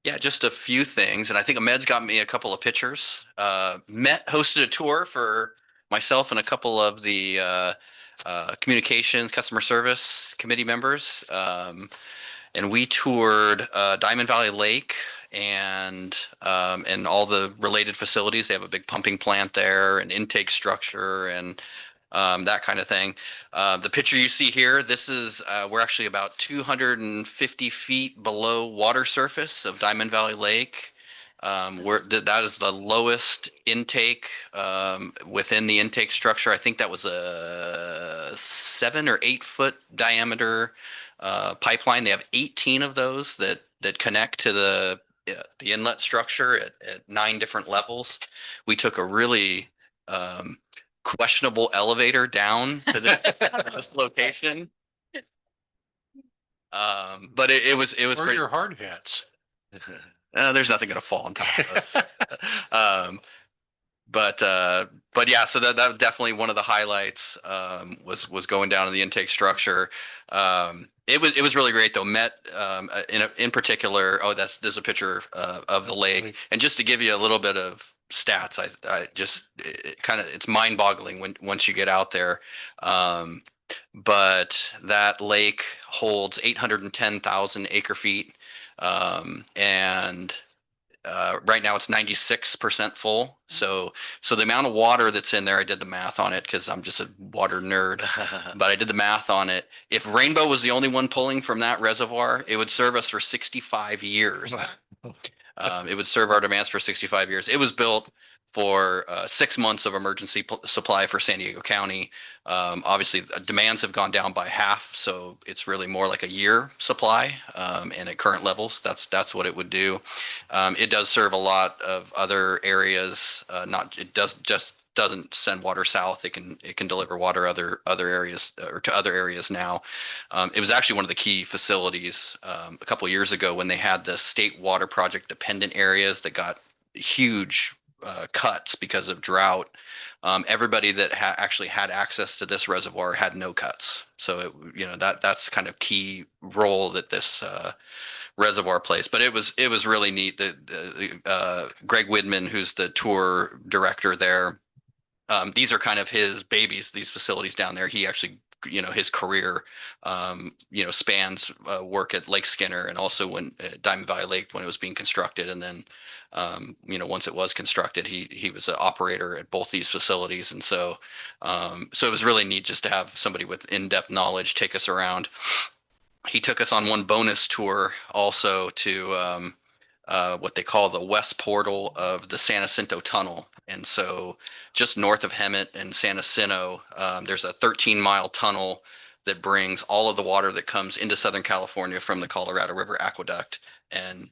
Yeah, just a few things. And I think Ahmed's got me a couple of pictures. Met hosted a tour for myself and a couple of the communications, customer service committee members. And we toured Diamond Valley Lake and all the related facilities. They have a big pumping plant there, an intake structure, and that kind of thing. The picture you see here, this is we're actually about 250 feet below water surface of Diamond Valley Lake. That is the lowest intake within the intake structure. I think that was a 7 or 8 foot diameter pipeline. They have 18 of those that connect to the inlet structure at 9 different levels. We took a really questionable elevator down to this location. But it was Where are pretty. your hard hats? There's nothing going to fall on top of us. But yeah, so that was definitely one of the highlights was going down to the intake structure. It was really great though. Met in particular. Oh, there's a picture of the lake, and just to give you a little bit of stats, I just it's mind boggling once you get out there. But that lake holds 810,000 acre feet. And right now it's 96% full. So the amount of water that's in there, I did the math on it because I'm just a water nerd, but I did the math on it. If Rainbow was the only one pulling from that reservoir, it would serve us for 65 years. It would serve our demands for 65 years. It was built for 6 months of emergency supply for San Diego County. Obviously, demands have gone down by half, so it's really more like a year supply. And at current levels, that's what it would do. It does serve a lot of other areas. Doesn't send water south. It can deliver water other areas or to other areas now. It was actually one of the key facilities a couple of years ago when they had the state water project dependent areas that got huge cuts because of drought. Everybody that actually had access to this reservoir had no cuts. So that's kind of key role that this reservoir plays. But it was really neat that Greg Widman, who's the tour director there, these are kind of his babies, these facilities down there. He actually, his career, spans work at Lake Skinner and also when Diamond Valley Lake when it was being constructed. And then, once it was constructed, he was an operator at both these facilities. And so it was really neat just to have somebody with in-depth knowledge take us around. He took us on one bonus tour also to what they call the west portal of the San Jacinto Tunnel. And so just north of Hemet and San Jacinto, there's a 13-mile tunnel that brings all of the water that comes into Southern California from the Colorado River Aqueduct. And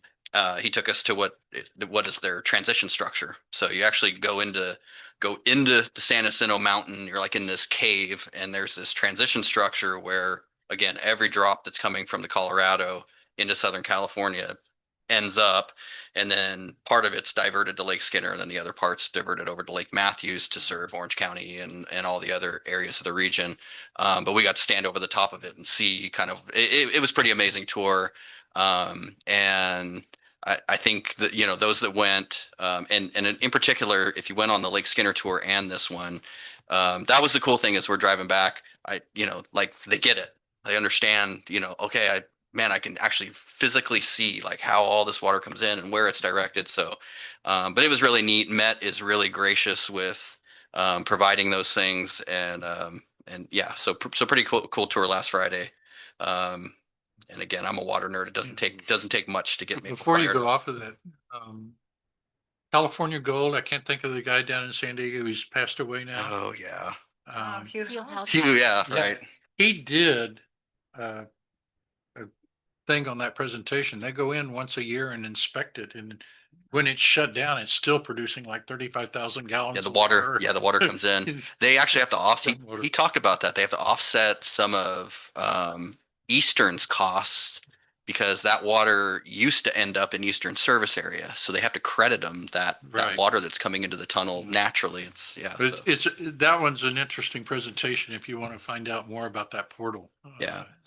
he took us to what is their transition structure. So you actually go into the San Jacinto Mountain. You're like in this cave, and there's this transition structure where, again, every drop that's coming from the Colorado into Southern California ends up, and then part of it's diverted to Lake Skinner, and then the other part's diverted over to Lake Matthews to serve Orange County and all the other areas of the region. But we got to stand over the top of it and see kind of, it was pretty amazing tour. And I think that, those that went, and in particular, if you went on the Lake Skinner tour and this one, that was the cool thing is we're driving back. Like they get it. They understand, okay, I can actually physically see like how all this water comes in and where it's directed. So, but it was really neat. Met is really gracious with providing those things, and yeah, so pretty cool tour last Friday. And again, I'm a water nerd. It doesn't take much to get me. Before you go off of that, California Gold. I can't think of the guy down in San Diego who's passed away now. Oh yeah. Hugh, Yeah, right. He did a thing on that presentation. They go in once a year and inspect it, and when it's shut down, it's still producing like 35,000 gallons. Yeah, the water comes in. They actually have to offset. He talked about that. They have to offset some of Eastern's costs because that water used to end up in Eastern service area. So they have to credit them that water that's coming into the tunnel naturally. It's that one's an interesting presentation if you want to find out more about that portal.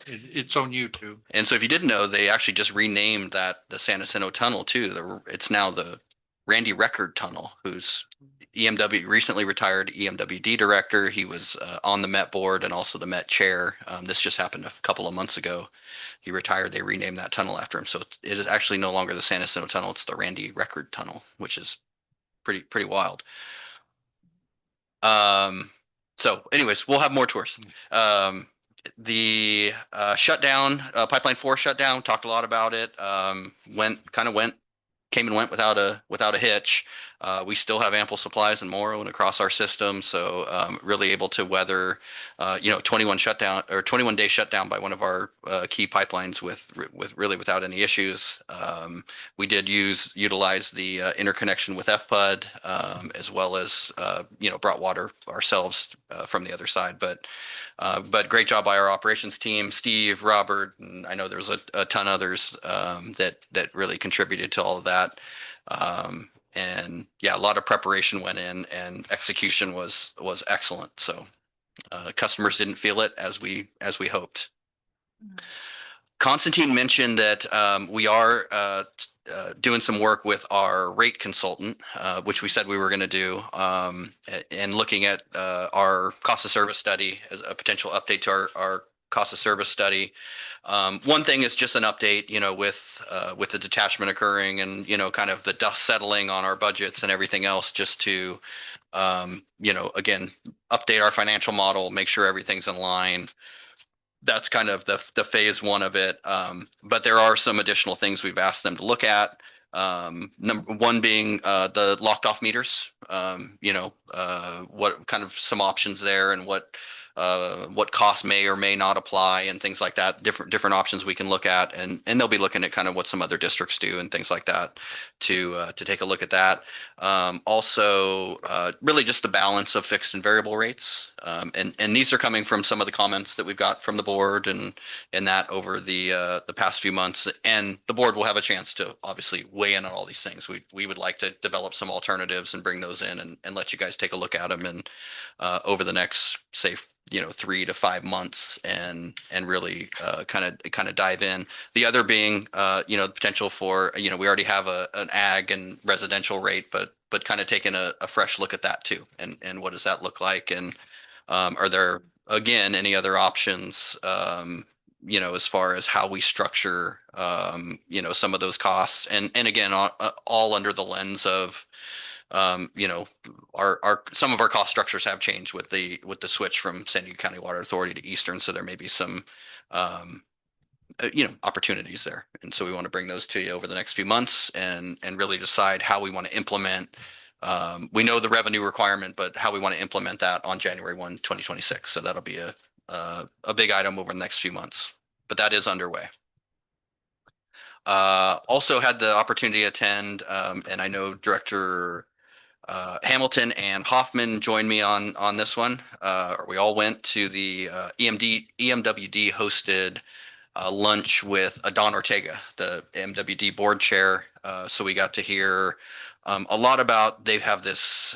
It's on YouTube. And so if you didn't know, they actually just renamed the San Jacinto Tunnel too. It's now the Randy Record Tunnel, who's recently retired EMWD director. He was on the Met board and also the Met chair. This just happened a couple of months ago. He retired. They renamed that tunnel after him. So it is actually no longer the San Jacinto Tunnel. It's the Randy Record Tunnel, which is pretty wild. So anyways, we'll have more tours. The shutdown, Pipeline 4 shutdown, talked a lot about it. Came and went without a hitch. We still have ample supplies in Morrow and across our system, so really able to weather 21-day shutdown by one of our key pipelines with really without any issues. We did utilize the interconnection with FPUD as well as brought water ourselves from the other side, but great job by our operations team, Steve, Robert, and I know there's a ton others that really contributed to all of that. And yeah, a lot of preparation went in, and execution was excellent. So customers didn't feel it as we hoped. Constantine mentioned that we are doing some work with our rate consultant, which we said we were going to do, and looking at our cost of service study as a potential update to our cost of service study. One thing is just an update, with the detachment occurring and, kind of the dust settling on our budgets and everything else, just to, again, update our financial model, make sure everything's in line. That's kind of the phase one of it. But there are some additional things we've asked them to look at. Number one being the locked off meters, what kind of some options there, and what what costs may or may not apply and things like that, different options we can look at. And they'll be looking at kind of what some other districts do and things like that to take a look at that. Also, really just the balance of fixed and variable rates. And these are coming from some of the comments that we've got from the board and that over the past few months. And the board will have a chance to obviously weigh in on all these things. We would like to develop some alternatives and bring those in and let you guys take a look at them and over the next, say, 3 to 5 months and really kind of dive in. The other being, the potential for, we already have an ag and residential rate, but kind of taking a fresh look at that too. And what does that look like? And are there, again, any other options, as far as how we structure, some of those costs and again, all under the lens of, our some of our cost structures have changed with the switch from San Diego County Water Authority to Eastern. So there may be some, opportunities there. And so we want to bring those to you over the next few months and really decide how we want to implement. We know the revenue requirement, but how we want to implement that on January 1, 2026. So that'll be a big item over the next few months, but that is underway. Also had the opportunity to attend, and I know Director Hamilton and Hoffman joined me on this one. We all went to the EMWD hosted lunch with Don Ortega, the EMWD board chair. So we got to hear a lot about, they have this,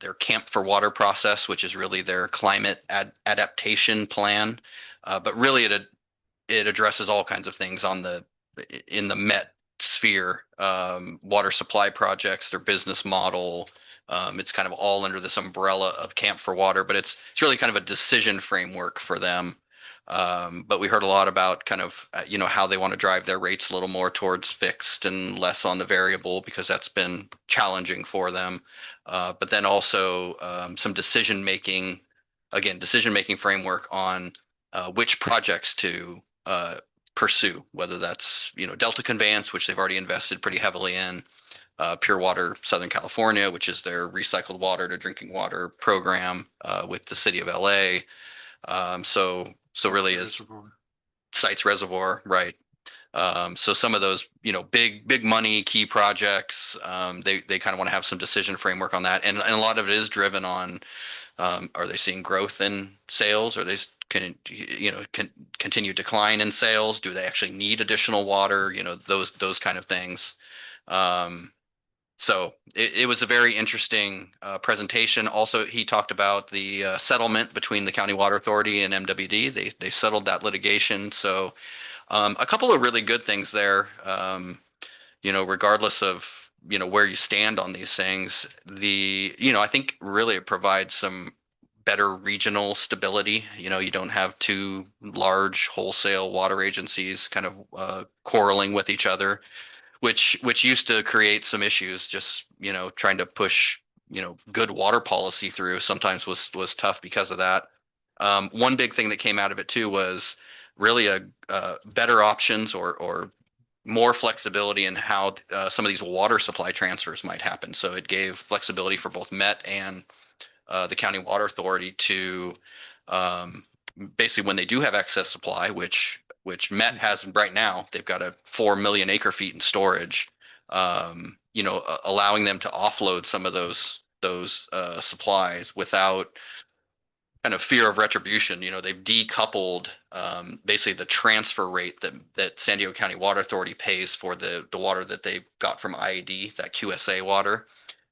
their Camp for Water process, which is really their climate adaptation plan. But really it addresses all kinds of things in the Met sphere, water supply projects, their business model. It's kind of all under this umbrella of Camp for Water, but it's really kind of a decision framework for them. But we heard a lot about kind of, how they want to drive their rates a little more towards fixed and less on the variable, because that's been challenging for them. But then also some decision-making framework on which projects to pursue, whether that's, Delta Conveyance, which they've already invested pretty heavily in, Pure Water Southern California, which is their recycled water to drinking water program with the city of LA. So really is Sites Reservoir, right? So some of those, big money key projects, they kind of want to have some decision framework on that. And a lot of it is driven on, are they seeing growth in sales? Are they continue decline in sales? Do they actually need additional water? Those kind of things. So it was a very interesting presentation. Also, he talked about the settlement between the County Water Authority and MWD. They settled that litigation. So a couple of really good things there. Regardless of where you stand on these things, I think really it provides some better regional stability. You don't have two large wholesale water agencies kind of quarreling with each other, which used to create some issues. Just trying to push good water policy through sometimes was tough because of that. One big thing that came out of it too was really a better options or more flexibility in how some of these water supply transfers might happen. So it gave flexibility for both Met and the County Water Authority to basically, when they do have excess supply, which Met has right now, they've got a 4 million acre feet in storage, allowing them to offload some of those supplies without kind of fear of retribution. They've decoupled basically the transfer rate that San Diego County Water Authority pays for the water that they got from IAD, that QSA water.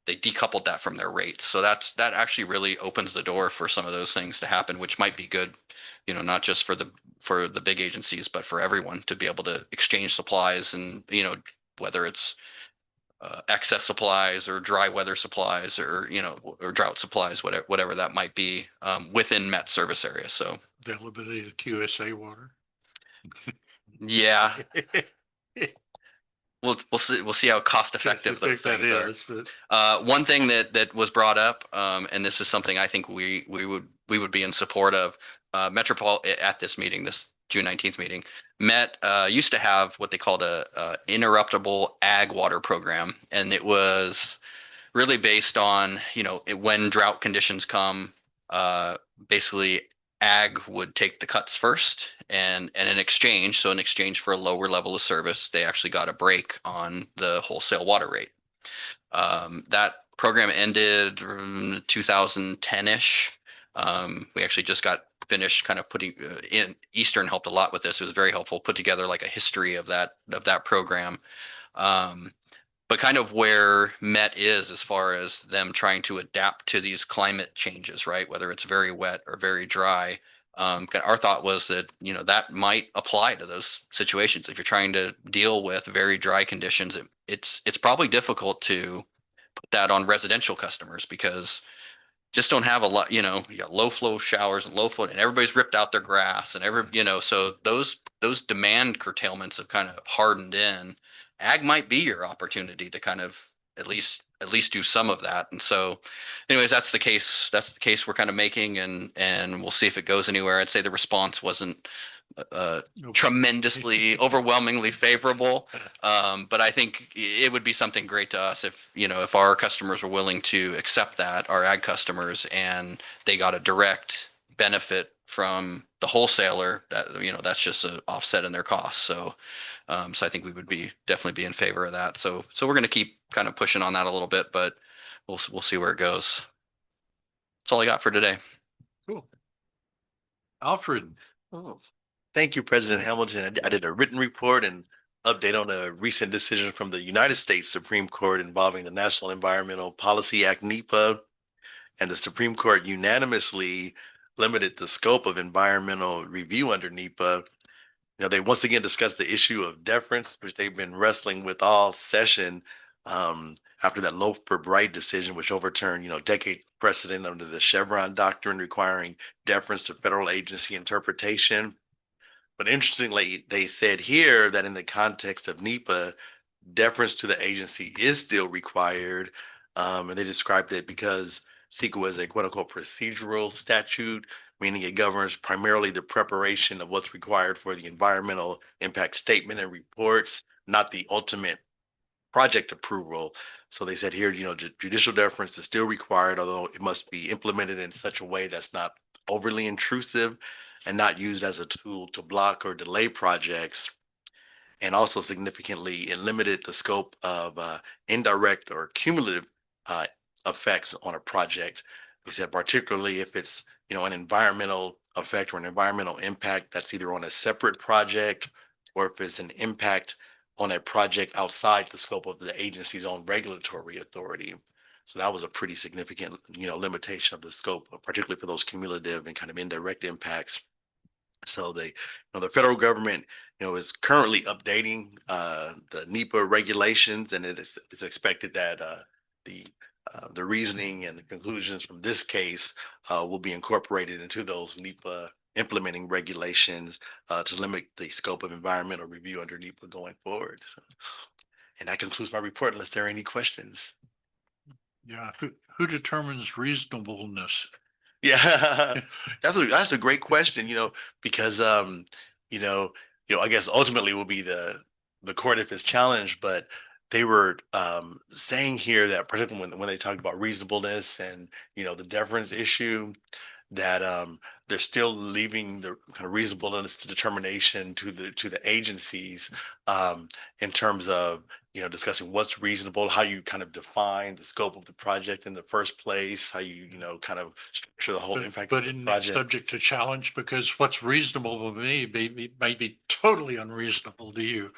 They decoupled that from their rates. So that actually really opens the door for some of those things to happen, which might be good, not just for the big agencies, but for everyone to be able to exchange supplies and, whether it's excess supplies or dry weather supplies or, or drought supplies, whatever that might be within Met service area. So Availability of QSA water. Yeah. We'll see how cost effective those things are. One thing that was brought up, and this is something I think we would be in support of, Metropol at this meeting, this June 19th meeting, Met used to have what they called a interruptible ag water program, and it was really based on when drought conditions come, basically ag would take the cuts first and in exchange, so in exchange for a lower level of service, they actually got a break on the wholesale water rate. That program ended 2010-ish. We actually just got finished kind of putting in Eastern helped a lot with this. It was very helpful, put together like a history of that program. But kind of where Met is as far as them trying to adapt to these climate changes, right? Whether it's very wet or very dry. Our thought was that, you know, that might apply to those situations. If you're trying to deal with very dry conditions, it's probably difficult to put that on residential customers because just don't have a lot, you know, you got low flow showers and low flow and everybody's ripped out their grass and you know, so those demand curtailments have kind of hardened in. Ag might be your opportunity to kind of at least do some of that. And so anyways, that's the case we're kind of making and we'll see if it goes anywhere. I'd say the response wasn't tremendously overwhelmingly favorable. But I think it would be something great to us if, you know, if our customers were willing to accept that, our ag customers, and they got a direct benefit from the wholesaler, that, you know, that's just an offset in their costs. So I think we would definitely be in favor of that. So we're going to keep kind of pushing on that a little bit, but we'll see where it goes. That's all I got for today. Cool. Alfred. Oh, thank you, President Hamilton. I did a written report and update on a recent decision from the United States Supreme Court involving the National Environmental Policy Act, NEPA, and the Supreme Court unanimously limited the scope of environmental review under NEPA. You know, they once again discussed the issue of deference, which they've been wrestling with all session after that Loper Bright decision, which overturned, you know, decade precedent under the Chevron doctrine requiring deference to federal agency interpretation. But interestingly, they said here that in the context of NEPA, deference to the agency is still required. And they described it because CEQA is a quote unquote procedural statute, meaning it governs primarily the preparation of what's required for the environmental impact statement and reports, not the ultimate project approval. So they said here, you know, judicial deference is still required, although it must be implemented in such a way that's not overly intrusive and not used as a tool to block or delay projects. And also significantly, it limited the scope of indirect or cumulative effects on a project. They said particularly if it's, you know, an environmental effect or an environmental impact that's either on a separate project or if it's an impact on a project outside the scope of the agency's own regulatory authority. So that was a pretty significant, you know, limitation of the scope, particularly for those cumulative and kind of indirect impacts. So they, you know, the federal government, you know, is currently updating the NEPA regulations, and it's expected that the reasoning and the conclusions from this case will be incorporated into those NEPA implementing regulations to limit the scope of environmental review under NEPA going forward. So, and that concludes my report unless there are any questions. Yeah, who determines reasonableness? Yeah, that's a great question, you know, because you know, I guess ultimately will be the court if it's challenged, but they were saying here that particularly when they talked about reasonableness and, you know, the deference issue, that they're still leaving the kind of reasonableness to determination to the agencies in terms of, you know, discussing what's reasonable, how you kind of define the scope of the project in the first place, how you know, kind of structure the whole impact of the But project. subject to challenge, because what's reasonable to me may be totally unreasonable to you.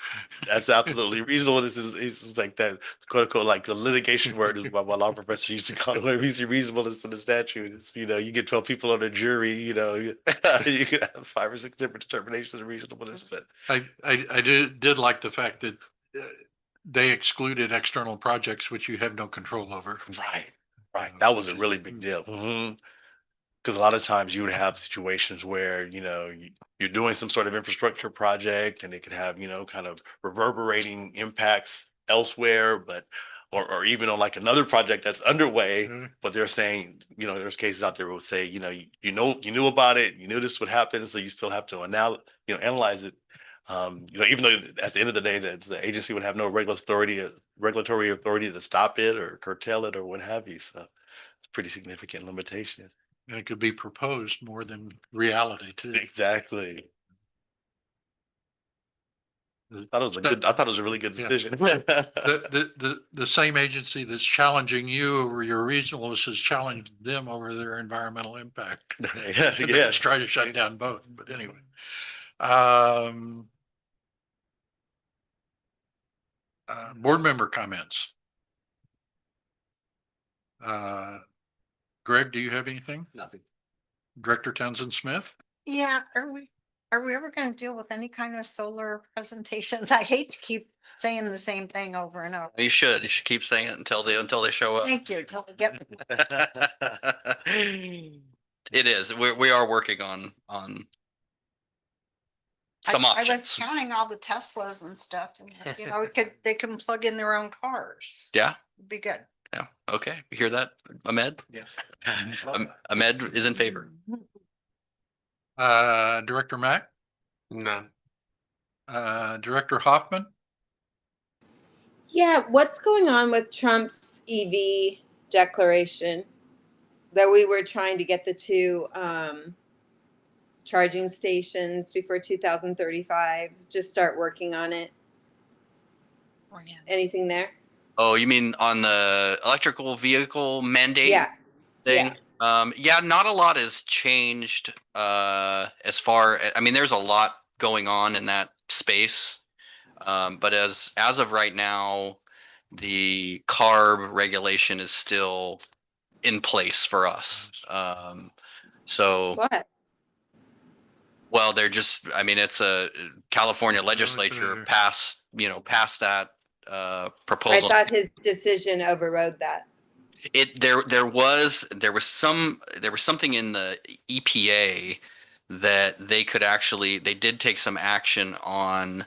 That's absolutely reasonable. This is like that quote unquote like the litigation word is what my law professor used to call it. When reasonableness to the statute, it's, you know, you get 12 people on a jury, you know, you could have 5 or 6 different determinations of reasonableness. But I did like the fact that they excluded external projects which you have no control over. Right. That was a really big deal. Because a lot of times you would have situations where, you know, you're doing some sort of infrastructure project and it could have, you know, kind of reverberating impacts elsewhere, but or even on like another project that's underway, but they're saying, you know, there's cases out there will say, you know, you knew about it, you knew this would happen, so you still have to analyze it. You know, even though at the end of the day, the agency would have no regulatory authority to stop it or curtail it or what have you. So it's a pretty significant limitation. And it could be proposed more than reality too. Exactly. The- I thought it was a really good Yeah. decision. The same agency that's challenging you over your regionals has challenged them over their environmental impact. Yeah, They yeah. just try to shut down both, but anyway. Um, board member comments. Greg, do you have anything? Nothing. Director Townsend Smith? Yeah, are we ever gonna deal with any kind of solar presentations? I hate to keep saying the same thing over and over. You should keep saying it until they show up. Thank you, till we get. It is. We are working on some I was options. counting all the Teslas and stuff, and you know, they can plug in their own cars. Yeah. Be good. Yeah. Okay. You hear that, Ahmed? Yeah. Ahmed is in favor. Director Mack? None. Director Hoffman? Yeah, what's going on with Trump's EV declaration? That we were trying to get the two charging stations before 2035. Just start working on it. Anything there? Oh, you mean on the electrical vehicle mandate Yeah. thing? Yeah, not a lot has changed as far, I mean, there's a lot going on in that space. But as of right now, the CARB regulation is still in place for us. So What? well, they're just, I mean, it's a California legislature passed that I proposal. thought his decision overrode that. There was something in the EPA that they did take some action on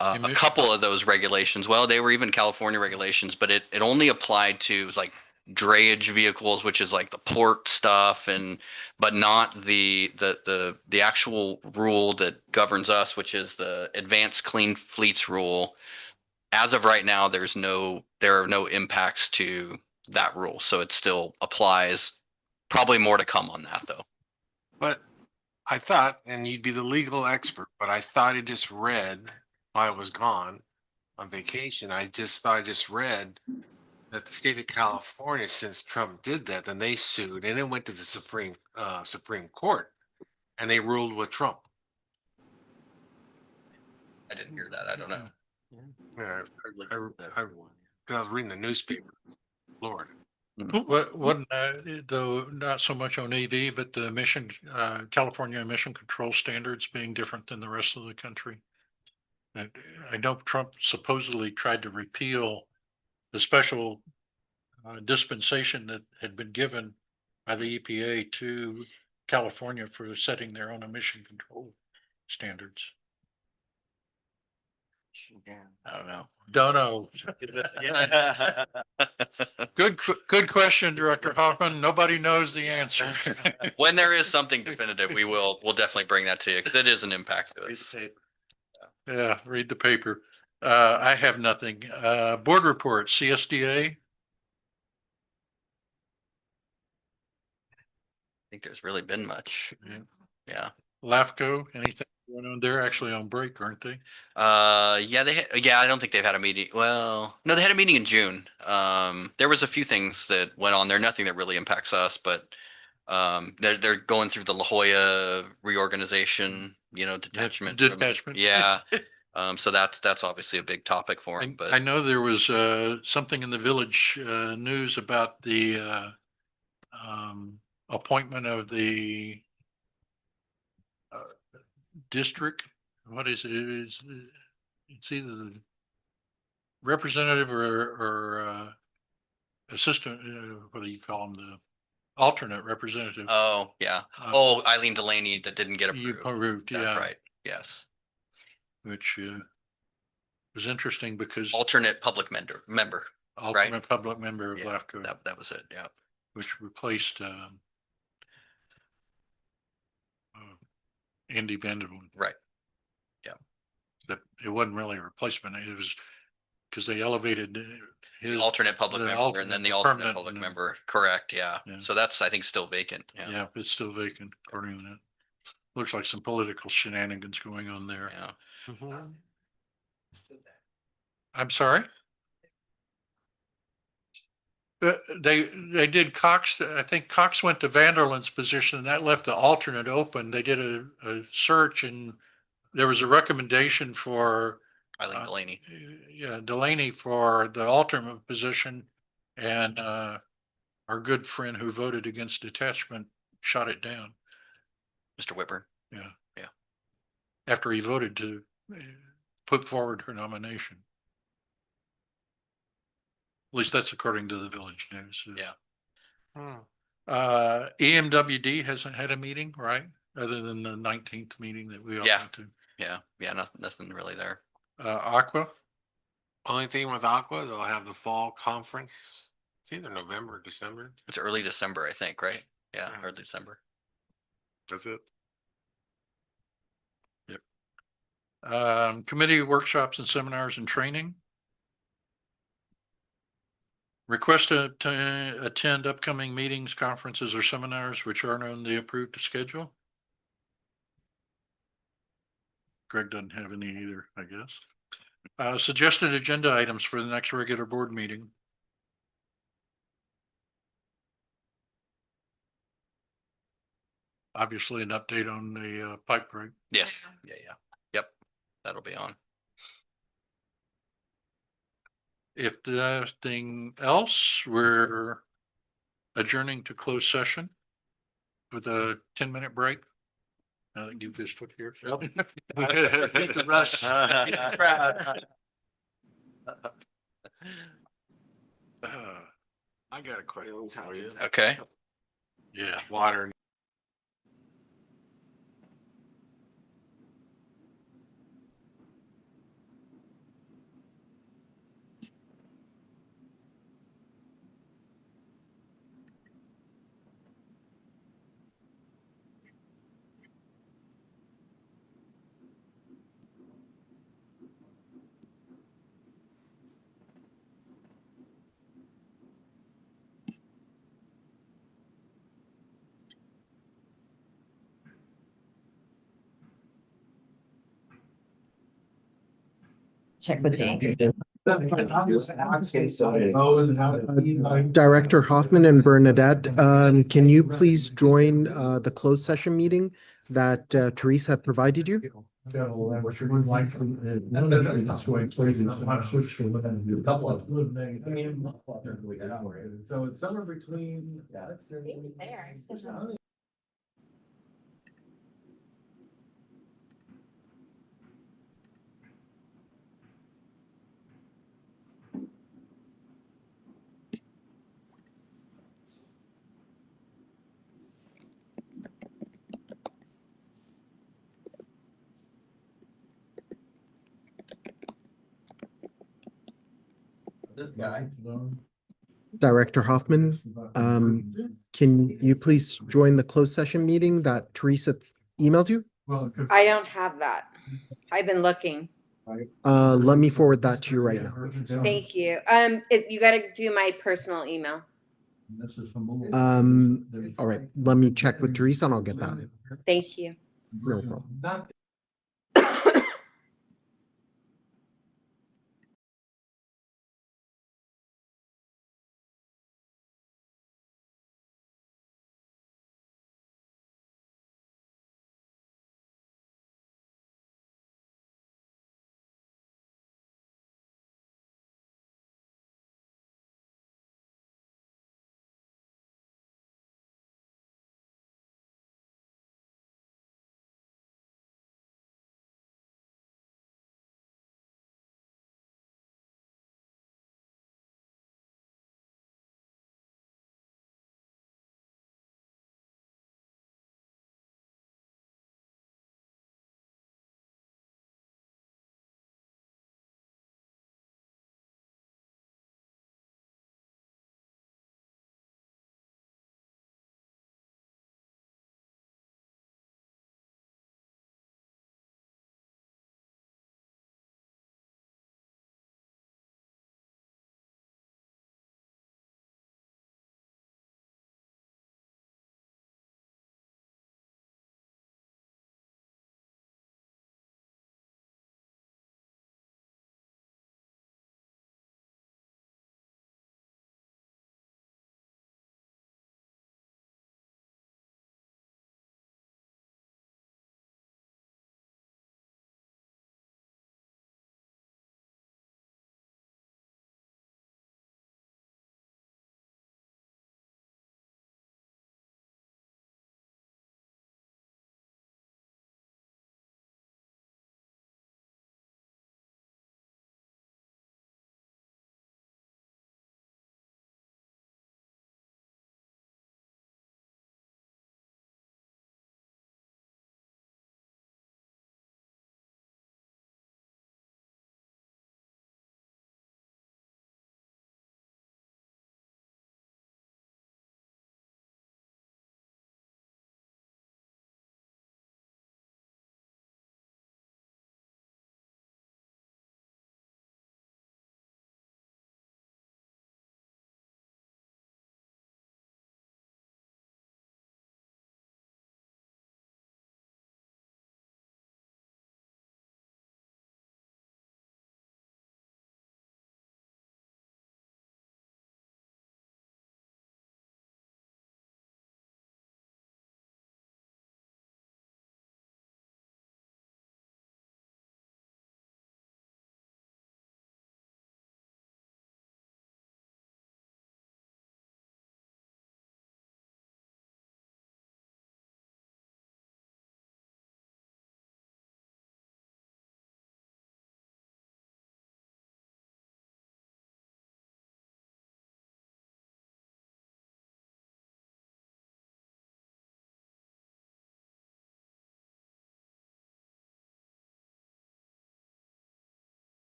a couple of those regulations. Well, they were even California regulations, but it only applied to, it was like drayage vehicles, which is like the port stuff, but not the actual rule that governs us, which is the Advanced Clean Fleets rule. As of right now, there are no impacts to that rule, so it still applies. Probably more to come on that though. But I thought, and you'd be the legal expert, but I thought I just read while I was gone on vacation. I just read that the state of California, since Trump did that, then they sued and it went to the Supreme Court and they ruled with Trump. I didn't hear that. I don't know. Yeah, I was reading the newspaper. Lord. What, though, not so much on EV, but the California emission control standards being different than the rest of the country. I know Trump supposedly tried to repeal the special dispensation that had been given by the EPA to California for setting their own emission control standards. I don't know. Don't know. Good question, Director Hoffman. Nobody knows the answer. When there is something definitive, we'll definitely bring that to you because it is an impact to us. Yeah, read the paper. I have nothing. Board report, CSDA. I think there's really been much. Yeah. LAFCO, anything going on? They're actually on break, aren't they? Yeah, I don't think they've had a meeting. Well, no, they had a meeting in June. There was a few things that went on there, nothing that really impacts us, but they're going through the La Jolla reorganization, detachment. Detachment. Yeah. So that's obviously a big topic for them, but I know there was something in the village news about the appointment of the district. What is it? It's either the representative or assistant. What do you call them? The alternate representative. oh yeah. Eileen Delaney that didn't get You approved. approved, That's yeah. right. Yes. Which was interesting because Alternate public member. alternate public member of Yeah, LAFCO, that was it. Yeah. which replaced Andy Vanderbilt. Right. That it wasn't really a replacement. It was because they elevated his. Alternate public the member and then the the alternate permanent public and- member. Correct, yeah. Yeah. So that's, I think, still vacant. Yeah. Yeah, it's still vacant according to that. Looks like some political shenanigans going on there. Yeah. I'm sorry? They did Cox, I think Cox went to Vanderland's position and that left the alternate open. They did a search and there was a recommendation for Eileen Delaney. yeah, Delaney for the alternate position. And our good friend who voted against detachment shot it down. Mr. Whitburn. Yeah. Yeah. After he voted to put forward her nomination. At least that's according to the Village News. Yeah. EMWD hasn't had a meeting, right? Other than the 19th meeting that we all Yeah. went to. Yeah. Yeah. Nothing really there. Aqua, Only thing with Aqua, they'll have the fall conference. It's either November or December. It's early December, I think, right? Yeah, early December. That's it. committee workshops and seminars and training. Request to attend upcoming meetings, conferences, or seminars which aren't on the approved schedule. Greg doesn't have any either, I guess. Suggested agenda items for the next regular board meeting. Obviously, an update on the pipe break. Yes. Yeah. Yeah. Yep. That'll be on. If nothing else, we're adjourning to closed session with a 10-minute break. Now that you've just took yours. Hit the rush. I got a question for you. Okay. Yeah. Water. Check with Director Hoffman and Bernadette, can you please join the closed session meeting that Teresa had provided you? So it's somewhere between. This guy. Director Hoffman, can you please join the closed session meeting that Teresa emailed you? I don't have that. I've been looking. Let me forward that to you right now. Thank you. You gotta do my personal email. All right, let me check with Teresa and I'll get that. Thank you. No problem.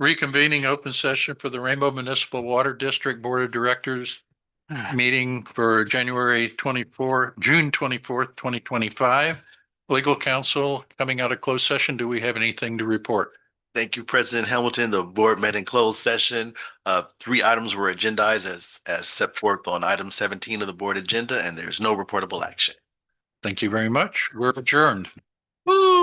Reconvening open session for the Rainbow Municipal Water District Board of Directors meeting for June 24th, 2025. Legal counsel coming out of closed session. Do we have anything to report? Thank you, President Hamilton. The board met in closed session. 3 items were agendized as set forth on item 17 of the board agenda, and there's no reportable action. Thank you very much. We're adjourned.